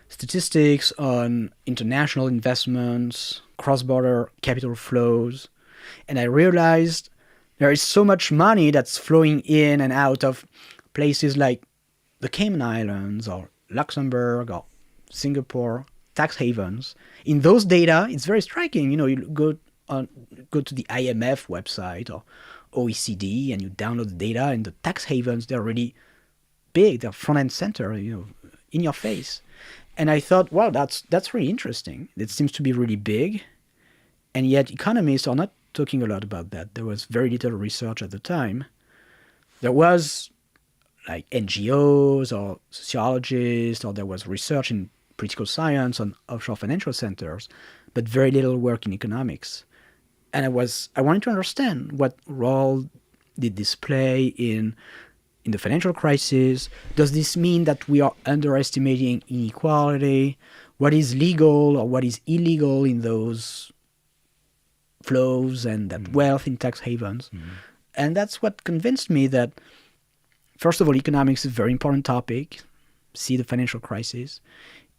statistics on international investments, cross-border capital flows. And I realized there is so much money that's flowing in and out of places like the Cayman Islands or Luxembourg or Singapore, tax havens. In those data, it's very striking. You know, you go to the IMF website or OECD and you download the data, and the tax havens, they're really big. They're front and center, you know, in your face. And I thought, wow, that's really interesting. It seems to be really big. And yet economists are not talking a lot about that. There was very little research at the time. There was like NGOs or sociologists, or there was research in political science on offshore financial centers, but very little work in economics. And I wanted to understand what role did this play in the financial crisis. Does this mean that we are underestimating inequality? What is legal or what is illegal in those flows and that wealth in tax havens? And that's what convinced me that, first of all, economics is a very important topic, see the financial crisis,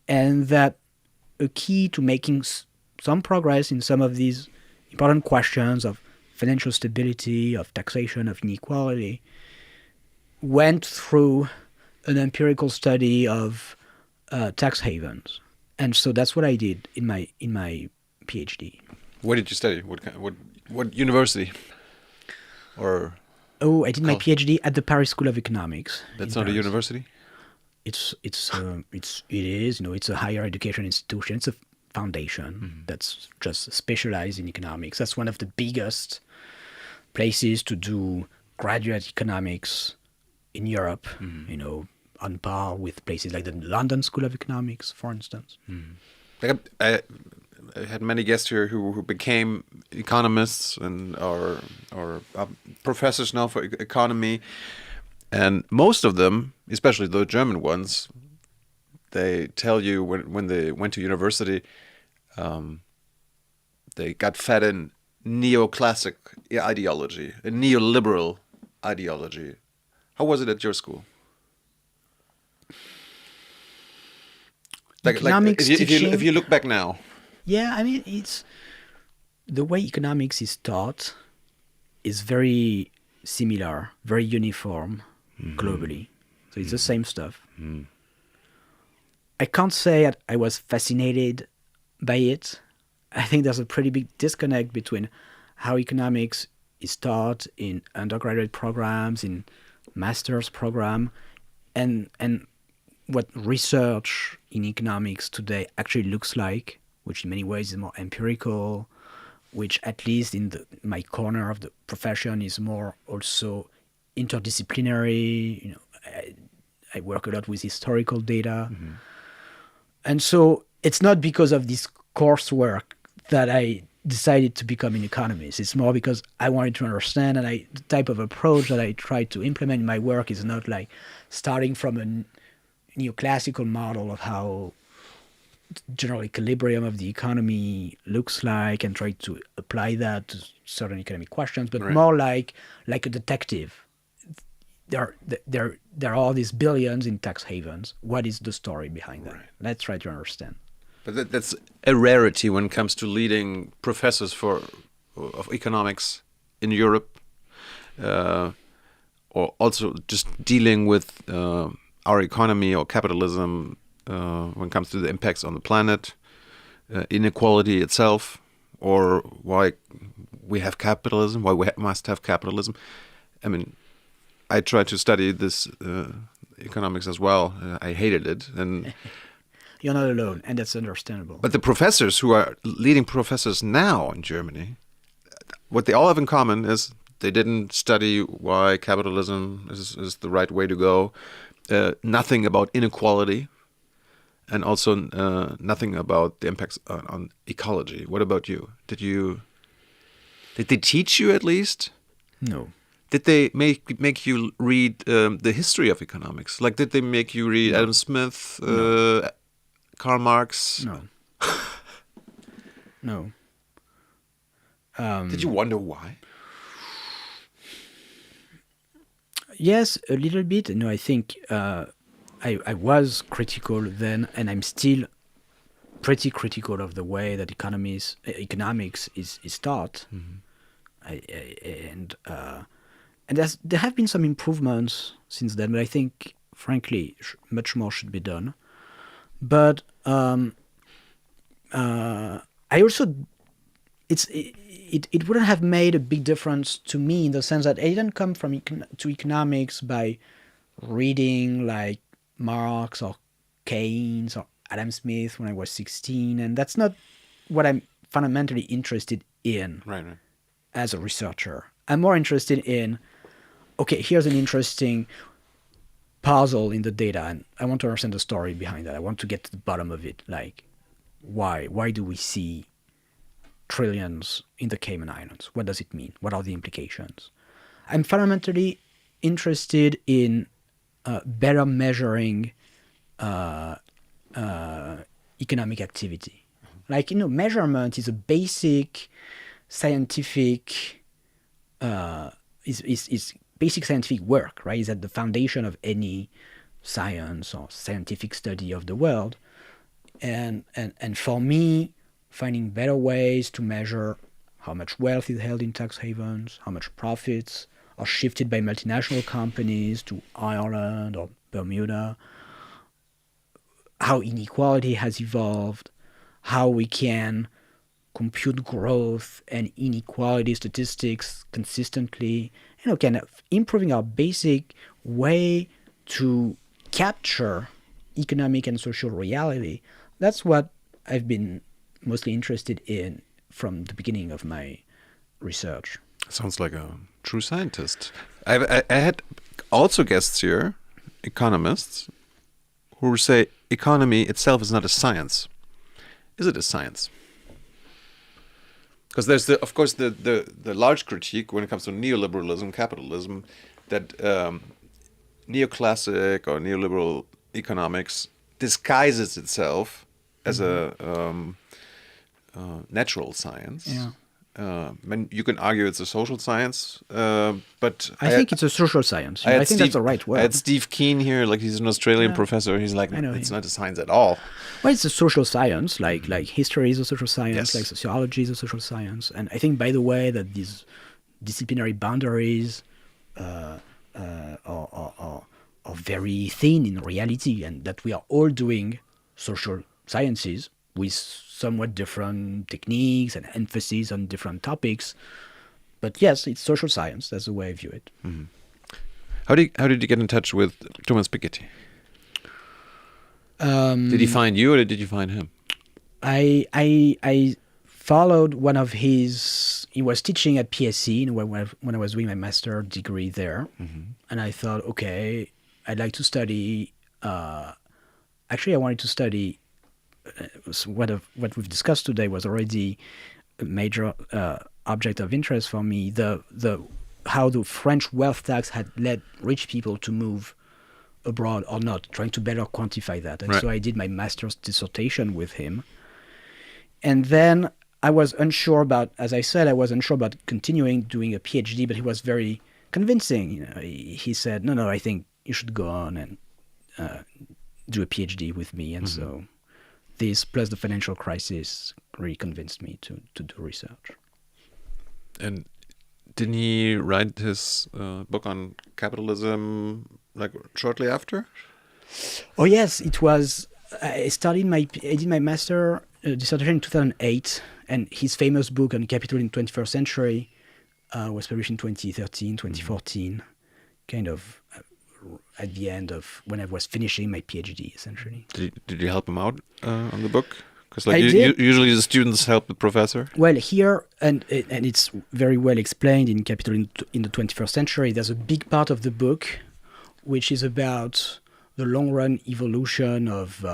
and that a key to making some progress in some of these important questions of financial stability, of taxation, of inequality, went through an empirical study of tax havens. And so that's what I did in my PhD. Where did you study? What university? Or Oh, I did my PhD at the Paris School of Economics. that's in not a Paris. university? It is, it's a higher education institution. It's a foundation that's just specialized in economics. That's one of the biggest places to do graduate economics in Europe, on par with places like the London School of Economics, for instance. Like I had many guests here who became economists and are professors now for economy, and most of them, especially the German ones, they tell you when they went to university, they got fed in neoclassic ideology, a neoliberal ideology. How was it at your school? Economics if you look back now. Yeah, I mean, it's the way economics is taught is very similar, very uniform globally. So it's the same stuff. I can't say that I was fascinated by it. I think there's a pretty big disconnect between how economics is taught in undergraduate programs, in master's program, and what research in economics today actually looks like, which in many ways is more empirical, which at least in my corner of the profession is more also interdisciplinary. I work a lot with historical data. And so it's not because of this coursework that I decided to become an economist. It's more because I wanted to understand, and the type of approach that I try to implement in my work is not like starting from a neoclassical model of how general equilibrium of the economy looks like and try to apply that to certain economic questions, but more like a detective. There are all these billions in tax havens. What is the story behind that? Let's try to understand. But that's a rarity when it comes to leading professors of economics in Europe, or also just dealing with our economy or capitalism when it comes to the impacts on the planet, inequality itself, or why we have capitalism, why we must have capitalism. I mean, I tried to study this economics as well. I hated it, and you're not alone, and that's understandable. But the professors who are leading professors now in Germany, what they all have in common is they didn't study why capitalism is the right way to go. Nothing about inequality, and also nothing about the impacts on ecology. What about you? Did they teach you at least? No. Did they make you read the history of economics? Like, did they make you read Adam Smith, Karl Marx? No. No. Did you wonder why? Yes, a little bit. I think I was critical then, and I'm still pretty critical of the way that economics is taught. And there have been some improvements since then, but I think, frankly, much more should be done. But I also, it wouldn't have made a big difference to me in the sense that I didn't come to economics by reading like Marx or Keynes or Adam Smith when I was 16, and that's not what I'm fundamentally interested in as a researcher. I'm more interested in, okay, here's an interesting puzzle in the data, and I want to understand the story behind that. I want to get to the bottom of it. Like, why do we see trillions in the Cayman Islands? What does it mean? What are the implications? I'm fundamentally interested in better measuring economic activity. Like, measurement is a basic scientific is basic scientific work, right? Is at the foundation of any science or scientific study of the world. And for me, finding better ways to measure how much wealth is held in tax havens, how much profits are shifted by multinational companies to Ireland or Bermuda, how inequality has evolved, how we can compute growth and inequality statistics consistently, kind of improving our basic way to capture economic and social reality. That's what I've been mostly interested in from the beginning of my research. Sounds like a true scientist. I had also guests here, economists, who say economy itself is not a science. Is it a science? Because there's, of course, the large critique when it comes to neoliberalism, capitalism, that neoclassic or neoliberal economics disguises itself as a natural science. Yeah. You can argue it's a social science, but I think it's a social science. I think that's the right word. I had Steve Keen here, like he's an Australian professor. He's like, it's not a science at all. Well, it's a social science, like history is a social science, like sociology is a social science. And I think, by the way, that these disciplinary boundaries are very thin in reality, and that we are all doing social sciences with somewhat different techniques and emphasis on different topics. But yes, it's social science. That's the way I view it. Mm-hmm. How did you get in touch with Thomas Piketty? Did he find you, or did you find him? I followed one of his. He was teaching at PSC when I was doing my master degree there, and I thought, okay, I'd like to study. Actually, I wanted to study. What we've discussed today was already a major object of interest for me. How the French wealth tax had led rich people to move abroad or not, trying to better quantify that. And so I did my master's dissertation with him. And then I was unsure about, as I said, about continuing doing a PhD, but he was very convincing. He said, no, I think you should go on and do a PhD with me. And so this plus the financial crisis really convinced me to do research. And didn't he write his book on capitalism like shortly after? Oh yes, it was. I did my master dissertation in 2008, and his famous book on capital in the 21st century was published in 2013, 2014, kind of at the end of when I was finishing my PhD, essentially. Did you help him out on the book? Because usually the students help the professor. Well, here, and it's very well explained in Capital in the 21st Century, there's a big part of the book which is about the long-run evolution of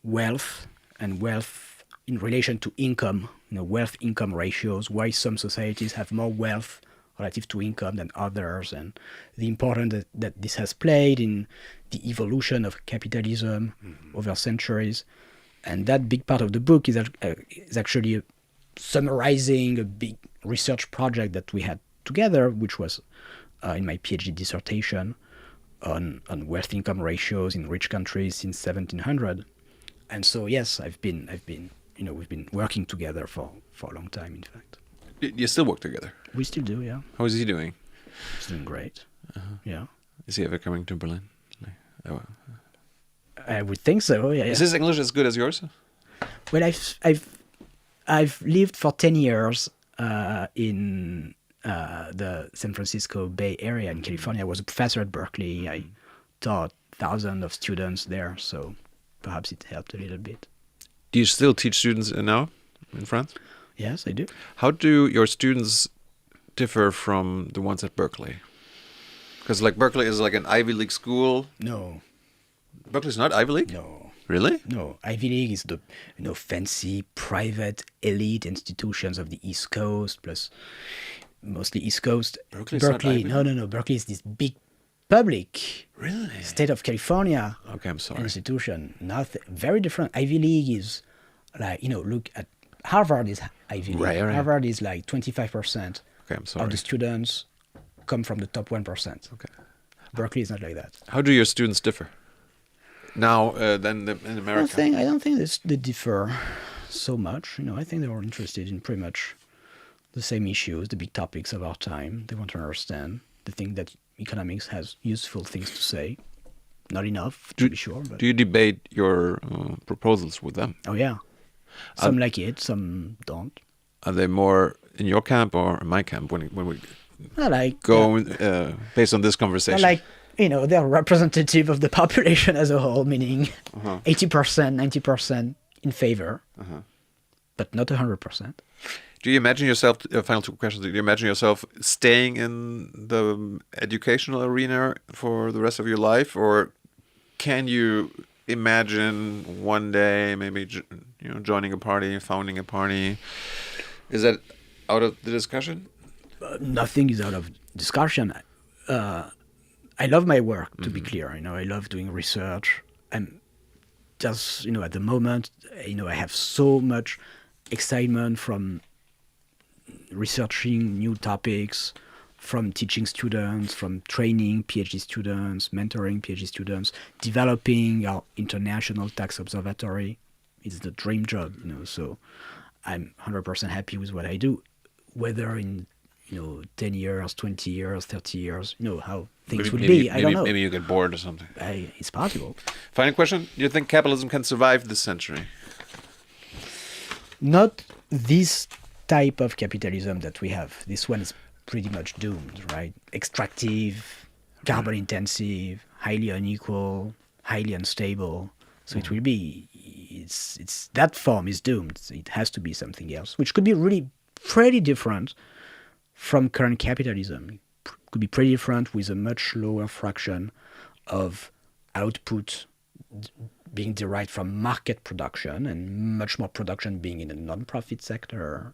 wealth and wealth in relation to income, wealth-income ratios, why some societies have more wealth relative to income than others, and the importance that this has played in the evolution of capitalism over centuries. And that big part of the book is actually summarizing a big research project that we had together, which was in my PhD dissertation on wealth-income ratios in rich countries since 1700. And so, yes, we've been working together for a long time, in fact. You still work together? We still do, yeah. How is he doing? He's doing great. Yeah. Is he ever coming to Berlin? I would think so. Yeah. Is his English as good as yours? Well, I've lived for 10 years in the San Francisco Bay Area in California. I was a professor at Berkeley. I taught thousands of students there, so perhaps it helped a little bit. Do you still teach students now in France? Yes, I do. How do your students differ from the ones at Berkeley? Because Berkeley is like an Ivy League school. No. Berkeley's not Ivy League? No. Really? No. Ivy League is the fancy private elite institutions of the East Coast, plus mostly East Coast. Berkeley. No. Berkeley is this big public state of California institution. Nothing very different. Ivy League is look at Harvard is Ivy League. Right. Harvard is 25% of the students come from the top 1%. Okay. Berkeley is not like that. How do your students differ now than in America? I don't think they differ so much. I think they're interested in pretty much the same issues, the big topics of our time. They want to understand. They think that economics has useful things to say. Not enough, to be sure. But do you debate your proposals with them? Oh, yeah. Some like it, some don't. Are they more in your camp or in my camp when we I like go based on this conversation? like, they're representative of the population as a whole, meaning 80%, 90% in favor, but not 100%. Do you imagine yourself, final two questions, do you imagine yourself staying in the educational arena for the rest of your life? Or can you imagine one day maybe joining a party, founding a party? Is that out of the discussion? Nothing is out of discussion. I love my work, to be clear. I love doing research. And just, at the moment, I have so much excitement from researching new topics, from teaching students, from training PhD students, mentoring PhD students, developing our international tax observatory. It's the dream job, so I'm 100% happy with what I do. Whether in 10 years, 20 years, 30 years, how things would be, I don't know. Maybe you get bored or something. It's possible. Final question. Do you think capitalism can survive this century? Not this type of capitalism that we have. This one is pretty much doomed, right? Extractive, carbon intensive, highly unequal, highly unstable. So it will be, it's that form is doomed. It has to be something else, which could be really pretty different from current capitalism. It could be pretty different with a much lower fraction of output being derived from market production and much more production being in the non-profit sector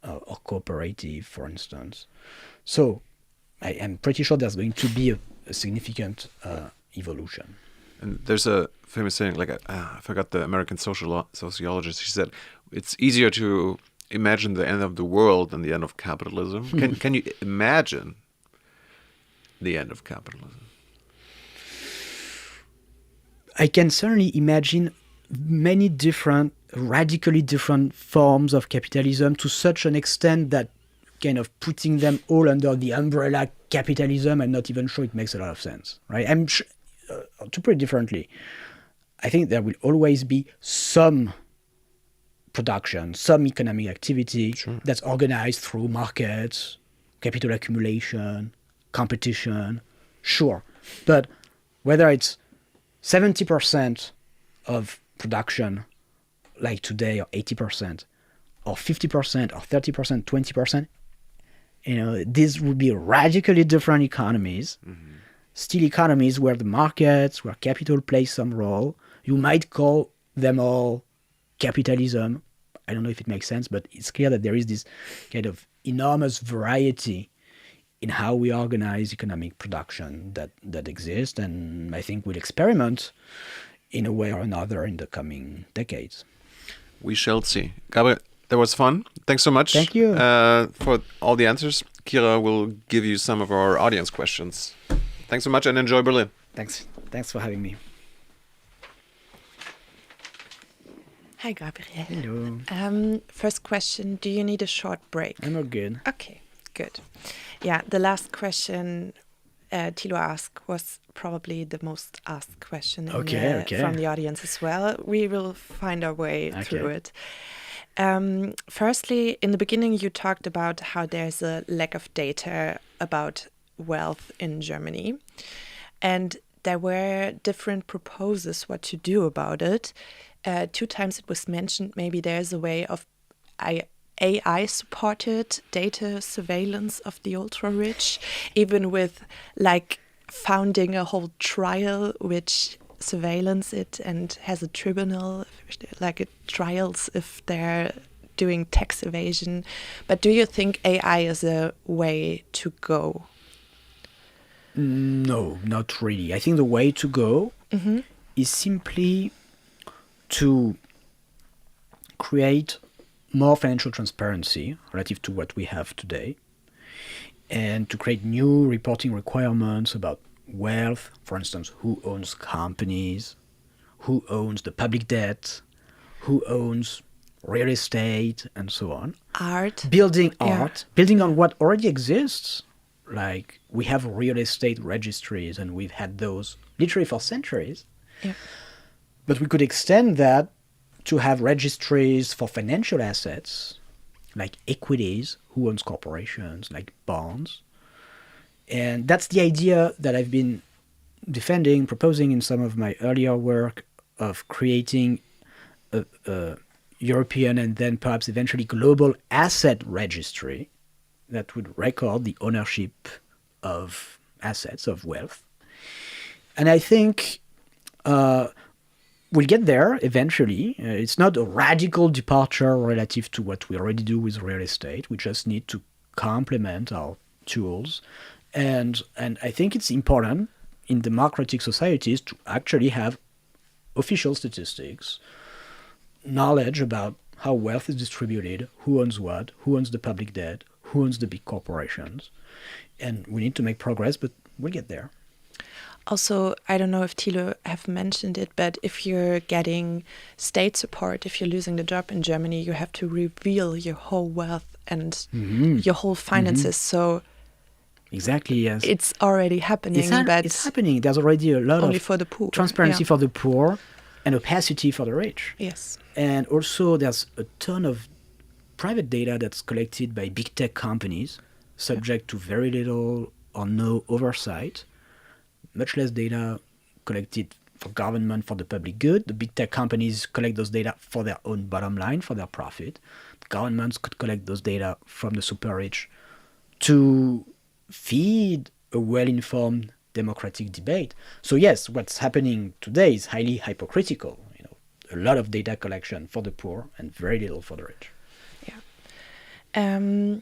or cooperative, for instance. So I am pretty sure there's going to be a significant evolution. And there's a famous saying, I forgot the American sociologist. She said, it's easier to imagine the end of the world than the end of capitalism. Can you imagine the end of capitalism? I can certainly imagine many different, radically different forms of capitalism to such an extent that kind of putting them all under the umbrella capitalism, I'm not even sure it makes a lot of sense, right? To put it differently, I think there will always be some production, some economic activity that's organized through markets, capital accumulation, competition, sure. But whether it's 70% of production like today, or 80%, or 50%, or 30%, 20%, these would be radically different economies. Still economies where the markets, where capital plays some role. You might call them all capitalism. I don't know if it makes sense, but it's clear that there is this kind of enormous variety in how we organize economic production that exists, and I think we'll experiment in a way or another in the coming decades. We shall see. Gabriel, that was fun. Thanks so much. Thank you. For all the answers. Kira will give you some of our audience questions. Thanks so much and enjoy Berlin. Thanks for having me. Hi, Gabriel. Hello. First question, do you need a short break? I'm all good. Okay, good. Yeah, the last question Thilo asked was probably the most asked question from the audience as well. We will find our way through it. Firstly, in the beginning, you talked about how there's a lack of data about wealth in Germany. And there were different proposals what to do about it. 2 times it was mentioned maybe there's a way of AI-supported data surveillance of the ultra-rich, even with founding a whole trial which surveillance it and has a tribunal, it trials if they're doing tax evasion. But do you think AI is a way to go? No, not really. I think the way to go is simply to create more financial transparency relative to what we have today, and to create new reporting requirements about wealth, for instance, who owns companies, who owns the public debt, who owns real estate, and so on. Building on what already exists. Like, we have real estate registries, and we've had those literally for centuries. Yeah. But we could extend that to have registries for financial assets like equities, who owns corporations, like bonds. And that's the idea that I've been defending, proposing in some of my earlier work of creating a European and then perhaps eventually global asset registry that would record the ownership of assets, of wealth. And I think we'll get there eventually. It's not a radical departure relative to what we already do with real estate. We just need to complement our tools. And I think it's important in democratic societies to actually have official statistics, knowledge about how wealth is distributed, who owns what, who owns the public debt, who owns the big corporations. And we need to make progress, but we'll get there. Also, I don't know if Thilo have mentioned it, but if you're getting state support, if you're losing the job in Germany, you have to reveal your whole wealth and your whole finances. So exactly, yes. It's already happening, but it's happening. There's already a lot only of for the poor. transparency for the poor and opacity for the rich. Yes. And also there's a ton of private data that's collected by big tech companies, subject to very little or no oversight. Much less data collected for government, for the public good. The big tech companies collect those data for their own bottom line, for their profit. Governments could collect those data from the super rich to feed a well-informed democratic debate. So yes, what's happening today is highly hypocritical. You know, a lot of data collection for the poor and very little for the rich. Yeah.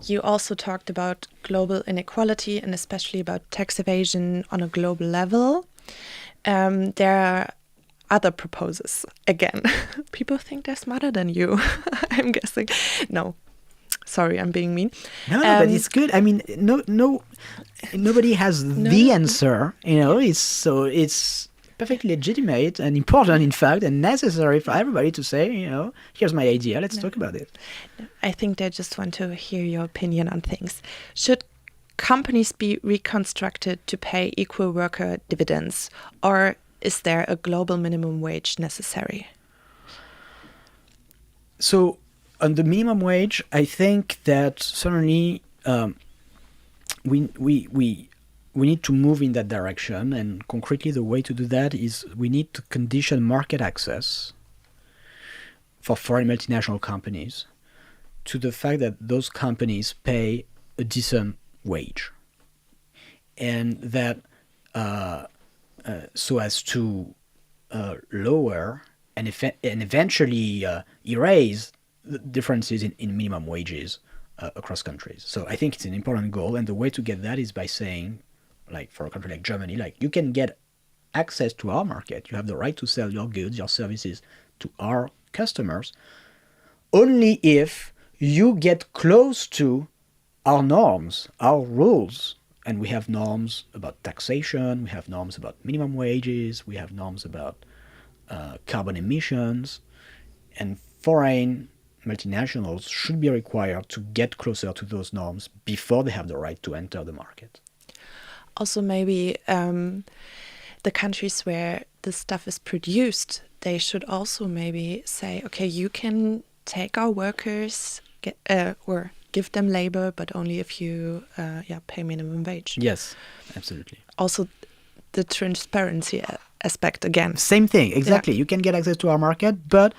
You also talked about global inequality and especially about tax evasion on a global level. There are other proposals. Again, people think they're smarter than you, I'm guessing. No, sorry, I'm being mean. No, but it's good. I mean, nobody has the answer. You know, it's perfectly legitimate and important, in fact, and necessary for everybody to say, you know, here's my idea, let's talk about it. I think they just want to hear your opinion on things. Should companies be reconstructed to pay equal worker dividends, or is there a global minimum wage necessary? So on the minimum wage, I think that certainly we need to move in that direction, and concretely the way to do that is we need to condition market access for foreign multinational companies to the fact that those companies pay a decent wage, and that so as to lower and eventually erase the differences in minimum wages across countries. So I think it's an important goal, and the way to get that is by saying, like for a country like Germany, like you can get access to our market. You have the right to sell your goods, your services to our customers only if you get close to our norms, our rules. And we have norms about taxation, we have norms about minimum wages, we have norms about carbon emissions, and foreign multinationals should be required to get closer to those norms before they have the right to enter the market. Also, maybe the countries where the stuff is produced, they should also maybe say, okay, you can take our workers or give them labor, but only if you pay minimum wage. Yes, absolutely. Also, the transparency aspect again. Same thing, exactly. Yeah. You can get access to our market, but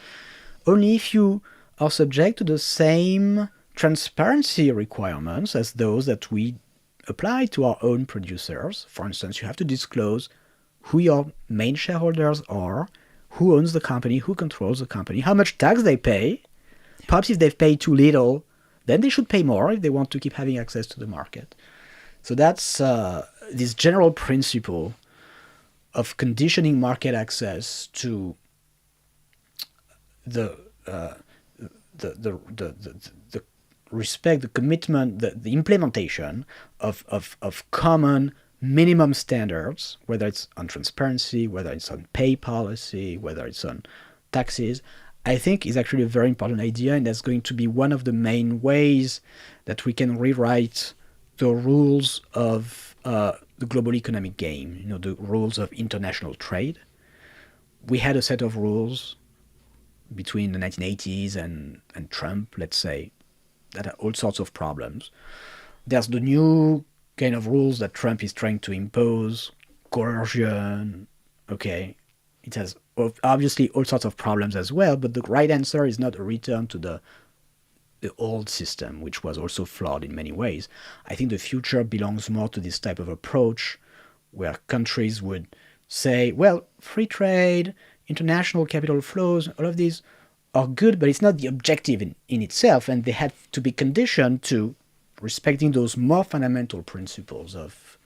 only if you are subject to the same transparency requirements as those that we apply to our own producers. For instance, you have to disclose who your main shareholders are, who owns the company, who controls the company, how much tax they pay. Perhaps if they've paid too little, then they should pay more if they want to keep having access to the market. So that's this general principle of conditioning market access to the respect, the commitment, the implementation of common minimum standards, whether it's on transparency, whether it's on pay policy, whether it's on taxes, I think is actually a very important idea, and that's going to be one of the main ways that we can rewrite the rules of the global economic game, the rules of international trade. We had a set of rules between the 1980s and Trump, let's say, that are all sorts of problems. There's the new kind of rules that Trump is trying to impose, coercion, okay. It has obviously all sorts of problems as well, but the right answer is not a return to the old system, which was also flawed in many ways. I think the future belongs more to this type of approach where countries would say, well, free trade, international capital flows, all of these are good, but it's not the objective in itself, and they have to be conditioned to respecting those more fundamental principles of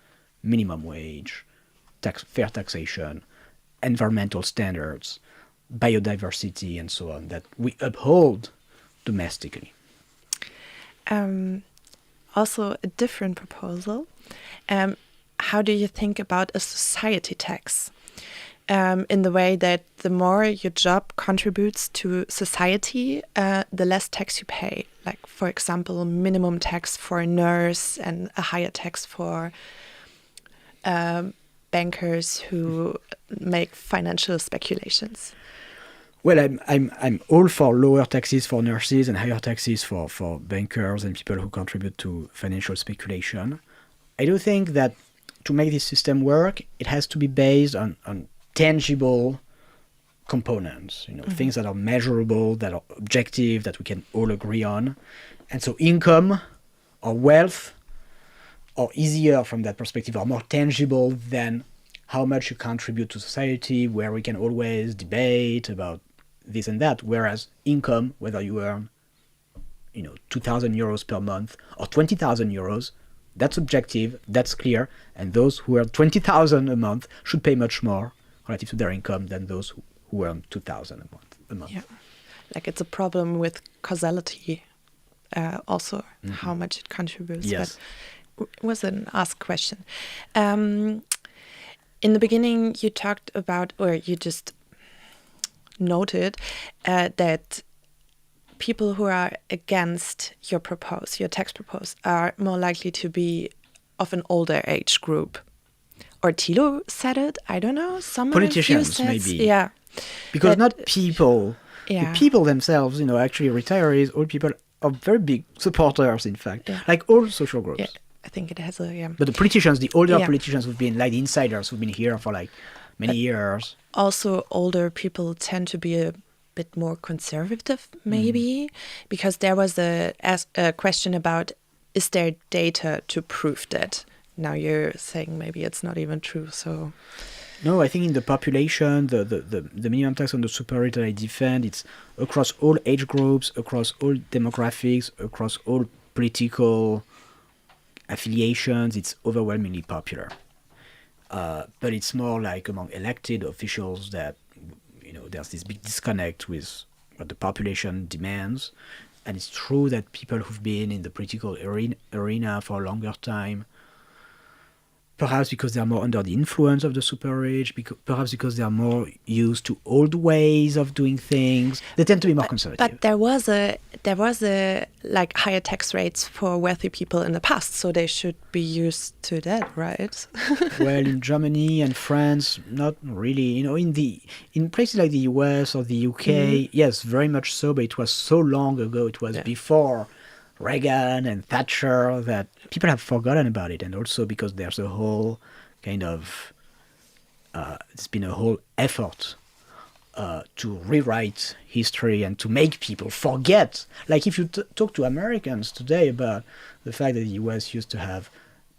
minimum wage, fair taxation, environmental standards, biodiversity, and so on, that we uphold domestically. Also, a different proposal. How do you think about a society tax? In the way that the more your job contributes to society, the less tax you pay. Like, for example, minimum tax for a nurse and a higher tax for bankers who make financial speculations. Well, I'm all for lower taxes for nurses and higher taxes for bankers and people who contribute to financial speculation. I do think that to make this system work, it has to be based on tangible components, things that are measurable, that are objective, that we can all agree on. And so income or wealth are easier from that perspective, are more tangible than how much you contribute to society, where we can always debate about this and that. Whereas income, whether you earn 2,000 euros per month or 20,000 euros, that's objective, that's clear, and those who earn 20,000 a month should pay much more relative to their income than those who earn 2,000 a month. Yeah, like it's a problem with causality, also how much it contributes. Yes, but it was an asked question. In the beginning, you talked about, or you just noted that people who are against your tax proposal, are more likely to be of an older age group. Or Thilo said it, I don't know. Some politicians, maybe. Yeah. Because not people. Yeah. The people themselves, actually retirees, old people are very big supporters, in fact. Yeah. Like all social groups. Yeah, I think it has a, But the politicians, the older politicians who've been like the insiders who've been here for like many years. Also, older people tend to be a bit more conservative, maybe, because there was a question about, is there data to prove that? Now you're saying maybe it's not even true, so... No, I think in the population, the minimum tax on the super rich that I defend, it's across all age groups, across all demographics, across all political affiliations. It's overwhelmingly popular. But it's more like among elected officials that, there's this big disconnect with what the population demands. And it's true that people who've been in the political arena for a longer time, perhaps because they are more under the influence of the super rich, perhaps because they are more used to old ways of doing things, they tend to be more conservative. But there was a like higher tax rates for wealthy people in the past, so they should be used to that, right? Well, in Germany and France, not really. In places like the US or the UK, yes, very much so. But it was so long ago. It was before Reagan and Thatcher that people have forgotten about it, and also because there's a whole kind of it's been a whole effort to rewrite history and to make people forget. Like if you talk to Americans today about the fact that the US used to have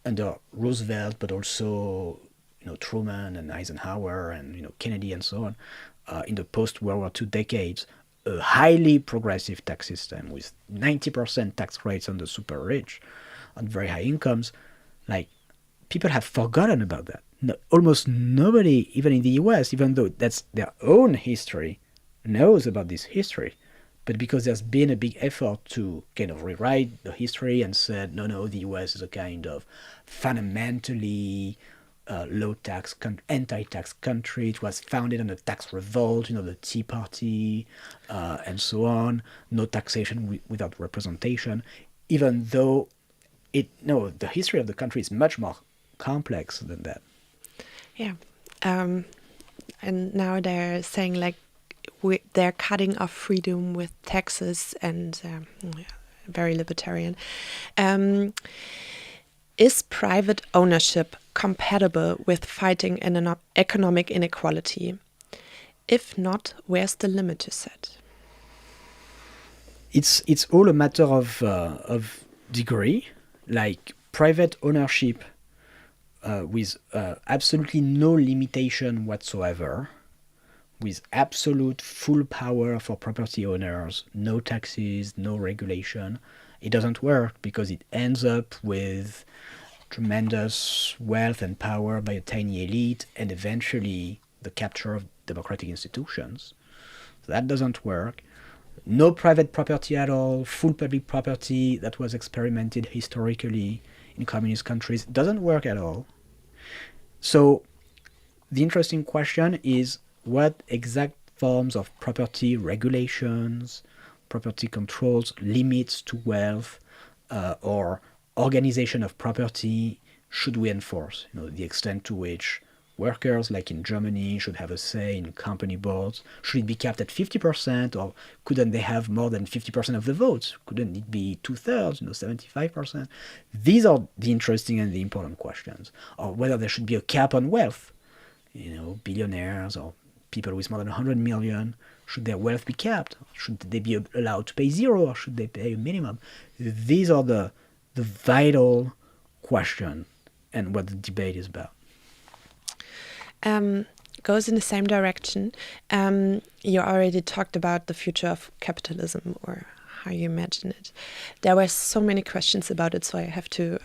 under Roosevelt, but also Truman and Eisenhower and Kennedy and so on, in the post-World War II decades, a highly progressive tax system with 90% tax rates on the super rich, on very high incomes. Like, people have forgotten about that. No, almost nobody, even in the US, even though that's their own history, knows about this history. But because there's been a big effort to kind of rewrite the history and said, no, the US is a kind of fundamentally low-tax, anti-tax country. It was founded on a tax revolt, the Tea Party, and so on. No taxation without representation. Even though the history of the country is much more complex than that. Yeah. And now they're saying, like, they're cutting off freedom with taxes and very libertarian. Is private ownership compatible with fighting economic inequality? If not, where's the limit to set? It's all a matter of degree. Like private ownership with absolutely no limitation whatsoever, with absolute full power for property owners, no taxes, no regulation, it doesn't work because it ends up with tremendous wealth and power by a tiny elite and eventually the capture of democratic institutions. So that doesn't work. No private property at all, full public property that was experimented historically in communist countries doesn't work at all. So the interesting question is what exact forms of property regulations, property controls, limits to wealth, or organization of property should we enforce? The extent to which workers, like in Germany, should have a say in company boards. Should it be capped at 50%, or couldn't they have more than 50% of the votes? Couldn't it be 2/3, 75%? These are the interesting and the important questions. Or whether there should be a cap on wealth. Billionaires or people with more than 100 million, should their wealth be capped? Should they be allowed to pay zero, or should they pay a minimum? These are the vital question and what the debate is about. Goes in the same direction. You already talked about the future of capitalism, or how you imagine it. There were so many questions about it, so I have to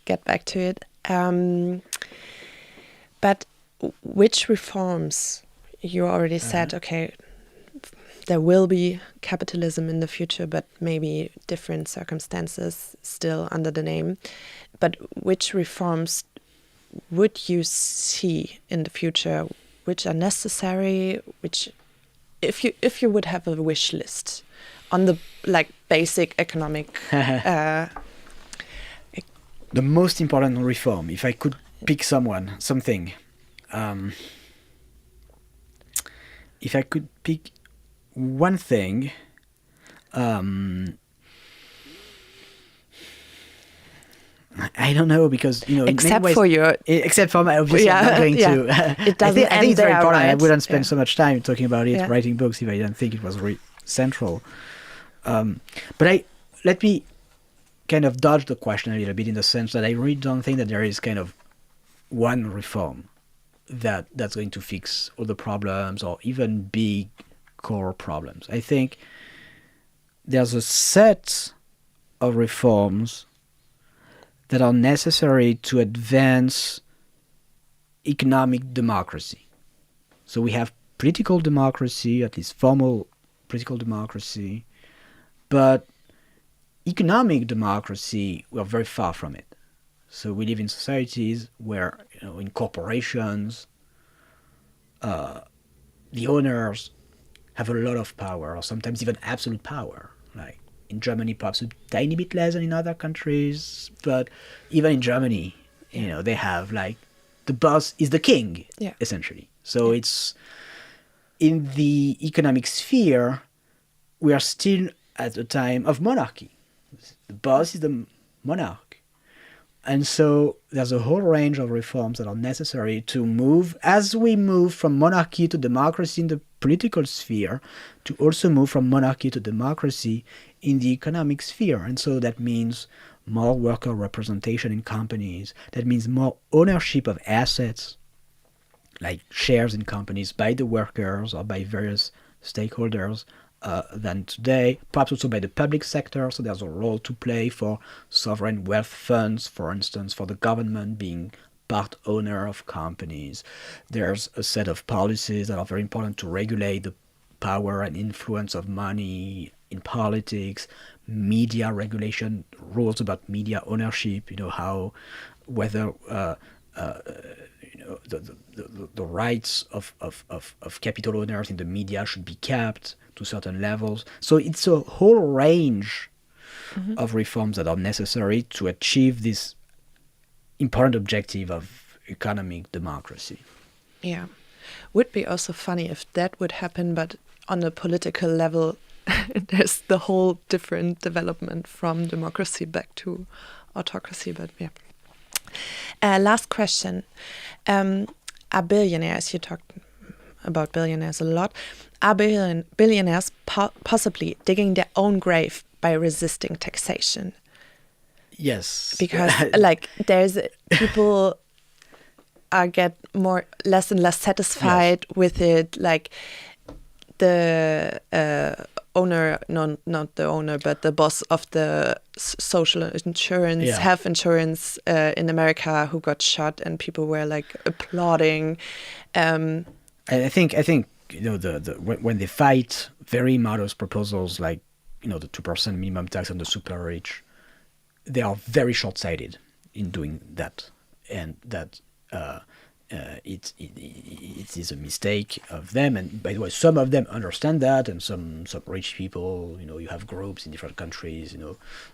get back to it. But which reforms? You already said, okay, there will be capitalism in the future, but maybe different circumstances still under the name. But which reforms would you see in the future which are necessary, which if you would have a wish list on the basic economic the most important reform, if I could pick something, if I could pick one thing, I don't know, because except for my, obviously I'm not going to. It doesn't I think it's very important. right? I wouldn't spend so much time talking about it, writing books, if I didn't think it was really central. But let me kind of dodge the question a little bit, in the sense that I really don't think that there is kind of one reform that's going to fix all the problems or even big core problems. I think there's a set of reforms that are necessary to advance economic democracy. So we have political democracy, at least formal political democracy, but economic democracy, we're very far from it. So we live in societies where, in corporations, the owners have a lot of power, or sometimes even absolute power. Like in Germany, perhaps a tiny bit less than in other countries, but even in Germany, they have the boss is the king, essentially. So it's in the economic sphere, we are still at a time of monarchy. The boss is the monarch. And so there's a whole range of reforms that are necessary to move, as we move from monarchy to democracy in the political sphere, to also move from monarchy to democracy in the economic sphere. And so that means more worker representation in companies. That means more ownership of assets, like shares in companies, by the workers or by various stakeholders than today, perhaps also by the public sector. So there's a role to play for sovereign wealth funds, for instance, for the government being part owner of companies. There's a set of policies that are very important to regulate the power and influence of money in politics, media regulation, rules about media ownership, whether the rights of capital owners in the media should be capped to certain levels. So it's a whole range of reforms that are necessary to achieve this important objective of economic democracy. Yeah. Would be also funny if that would happen, but on a political level, there's the whole different development from democracy back to autocracy. But yeah. Last question. Are billionaires, you talked about billionaires a lot, are billionaires possibly digging their own grave by resisting taxation? Yes. Because like there's people get less and less satisfied with it, like the owner, not the owner, but the boss of the social insurance, health insurance in America, who got shot, and people were like applauding. I think when they fight very modest proposals like the 2% minimum tax on the super rich, they are very short-sighted in doing that, and that it is a mistake of them. And by the way, some of them understand that, and some rich people, you have groups in different countries,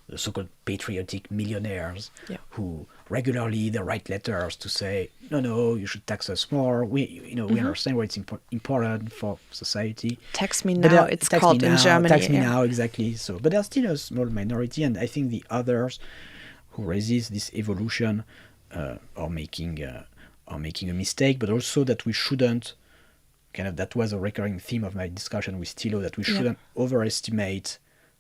the so-called patriotic millionaires who regularly they write letters to say, no, you should tax us more. We understand why it's important for society. Tax me now, it's called in Germany. Tax me now, exactly. So, but there's still a small minority, and I think the others who resist this evolution are making a mistake, but also that we shouldn't that was a recurring theme of my discussion with Thilo, that we shouldn't overestimate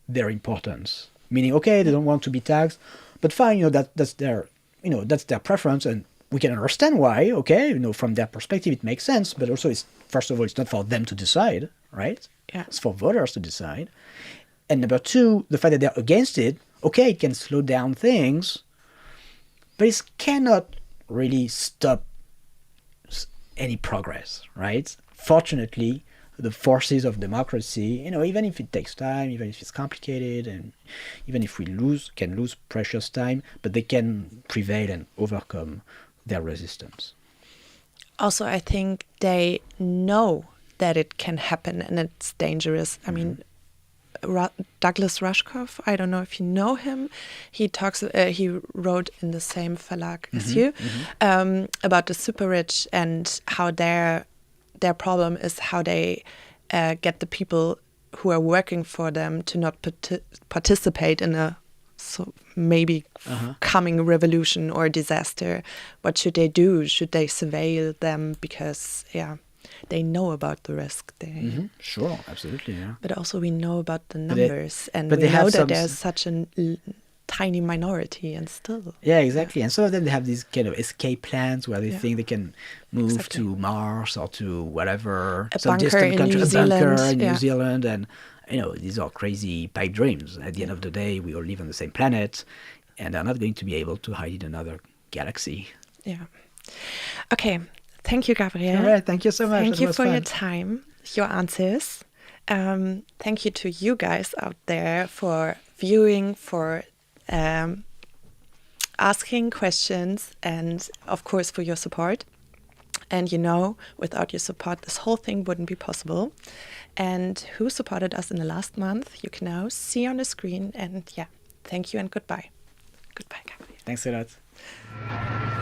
their importance. Meaning, okay, they don't want to be taxed, but fine, that's their preference, and we can understand why. Okay, from their perspective, it makes sense. But also, first of all, it's not for them to decide, right? Yeah, it's for voters to decide. And number two, the fact that they're against it, okay, it can slow down things, but it cannot really stop any progress, right? Fortunately, the forces of democracy, even if it takes time, even if it's complicated, and even if we can lose precious time, but they can prevail and overcome their resistance. Also, I think they know that it can happen and it's dangerous. I mean, Douglas Rushkoff, I don't know if you know him. He wrote in the same verlag as you about the super rich and how their problem is how they get the people who are working for them to not participate in a maybe coming revolution or disaster. What should they do? Should they surveil them because they know about the risk? Sure, absolutely, yeah. But also we know about the numbers, and we know that there's such a tiny minority, and still. Yeah, exactly. And some of them, they have these kind of escape plans where they think they can move to Mars or to whatever, some distant country, a bunker in New Zealand, and these are crazy pipe dreams. At the end of the day, we all live on the same planet, and they're not going to be able to hide in another galaxy. Yeah. Okay. Thank you, Gabriel. All right. Thank you so much. Thank you for your time, your answers. Thank you to you guys out there for viewing, for asking questions, and of course for your support. And without your support, this whole thing wouldn't be possible. And who supported us in the last month, you can now see on the screen. And thank you and goodbye. Goodbye, Gabriel. Thanks a lot.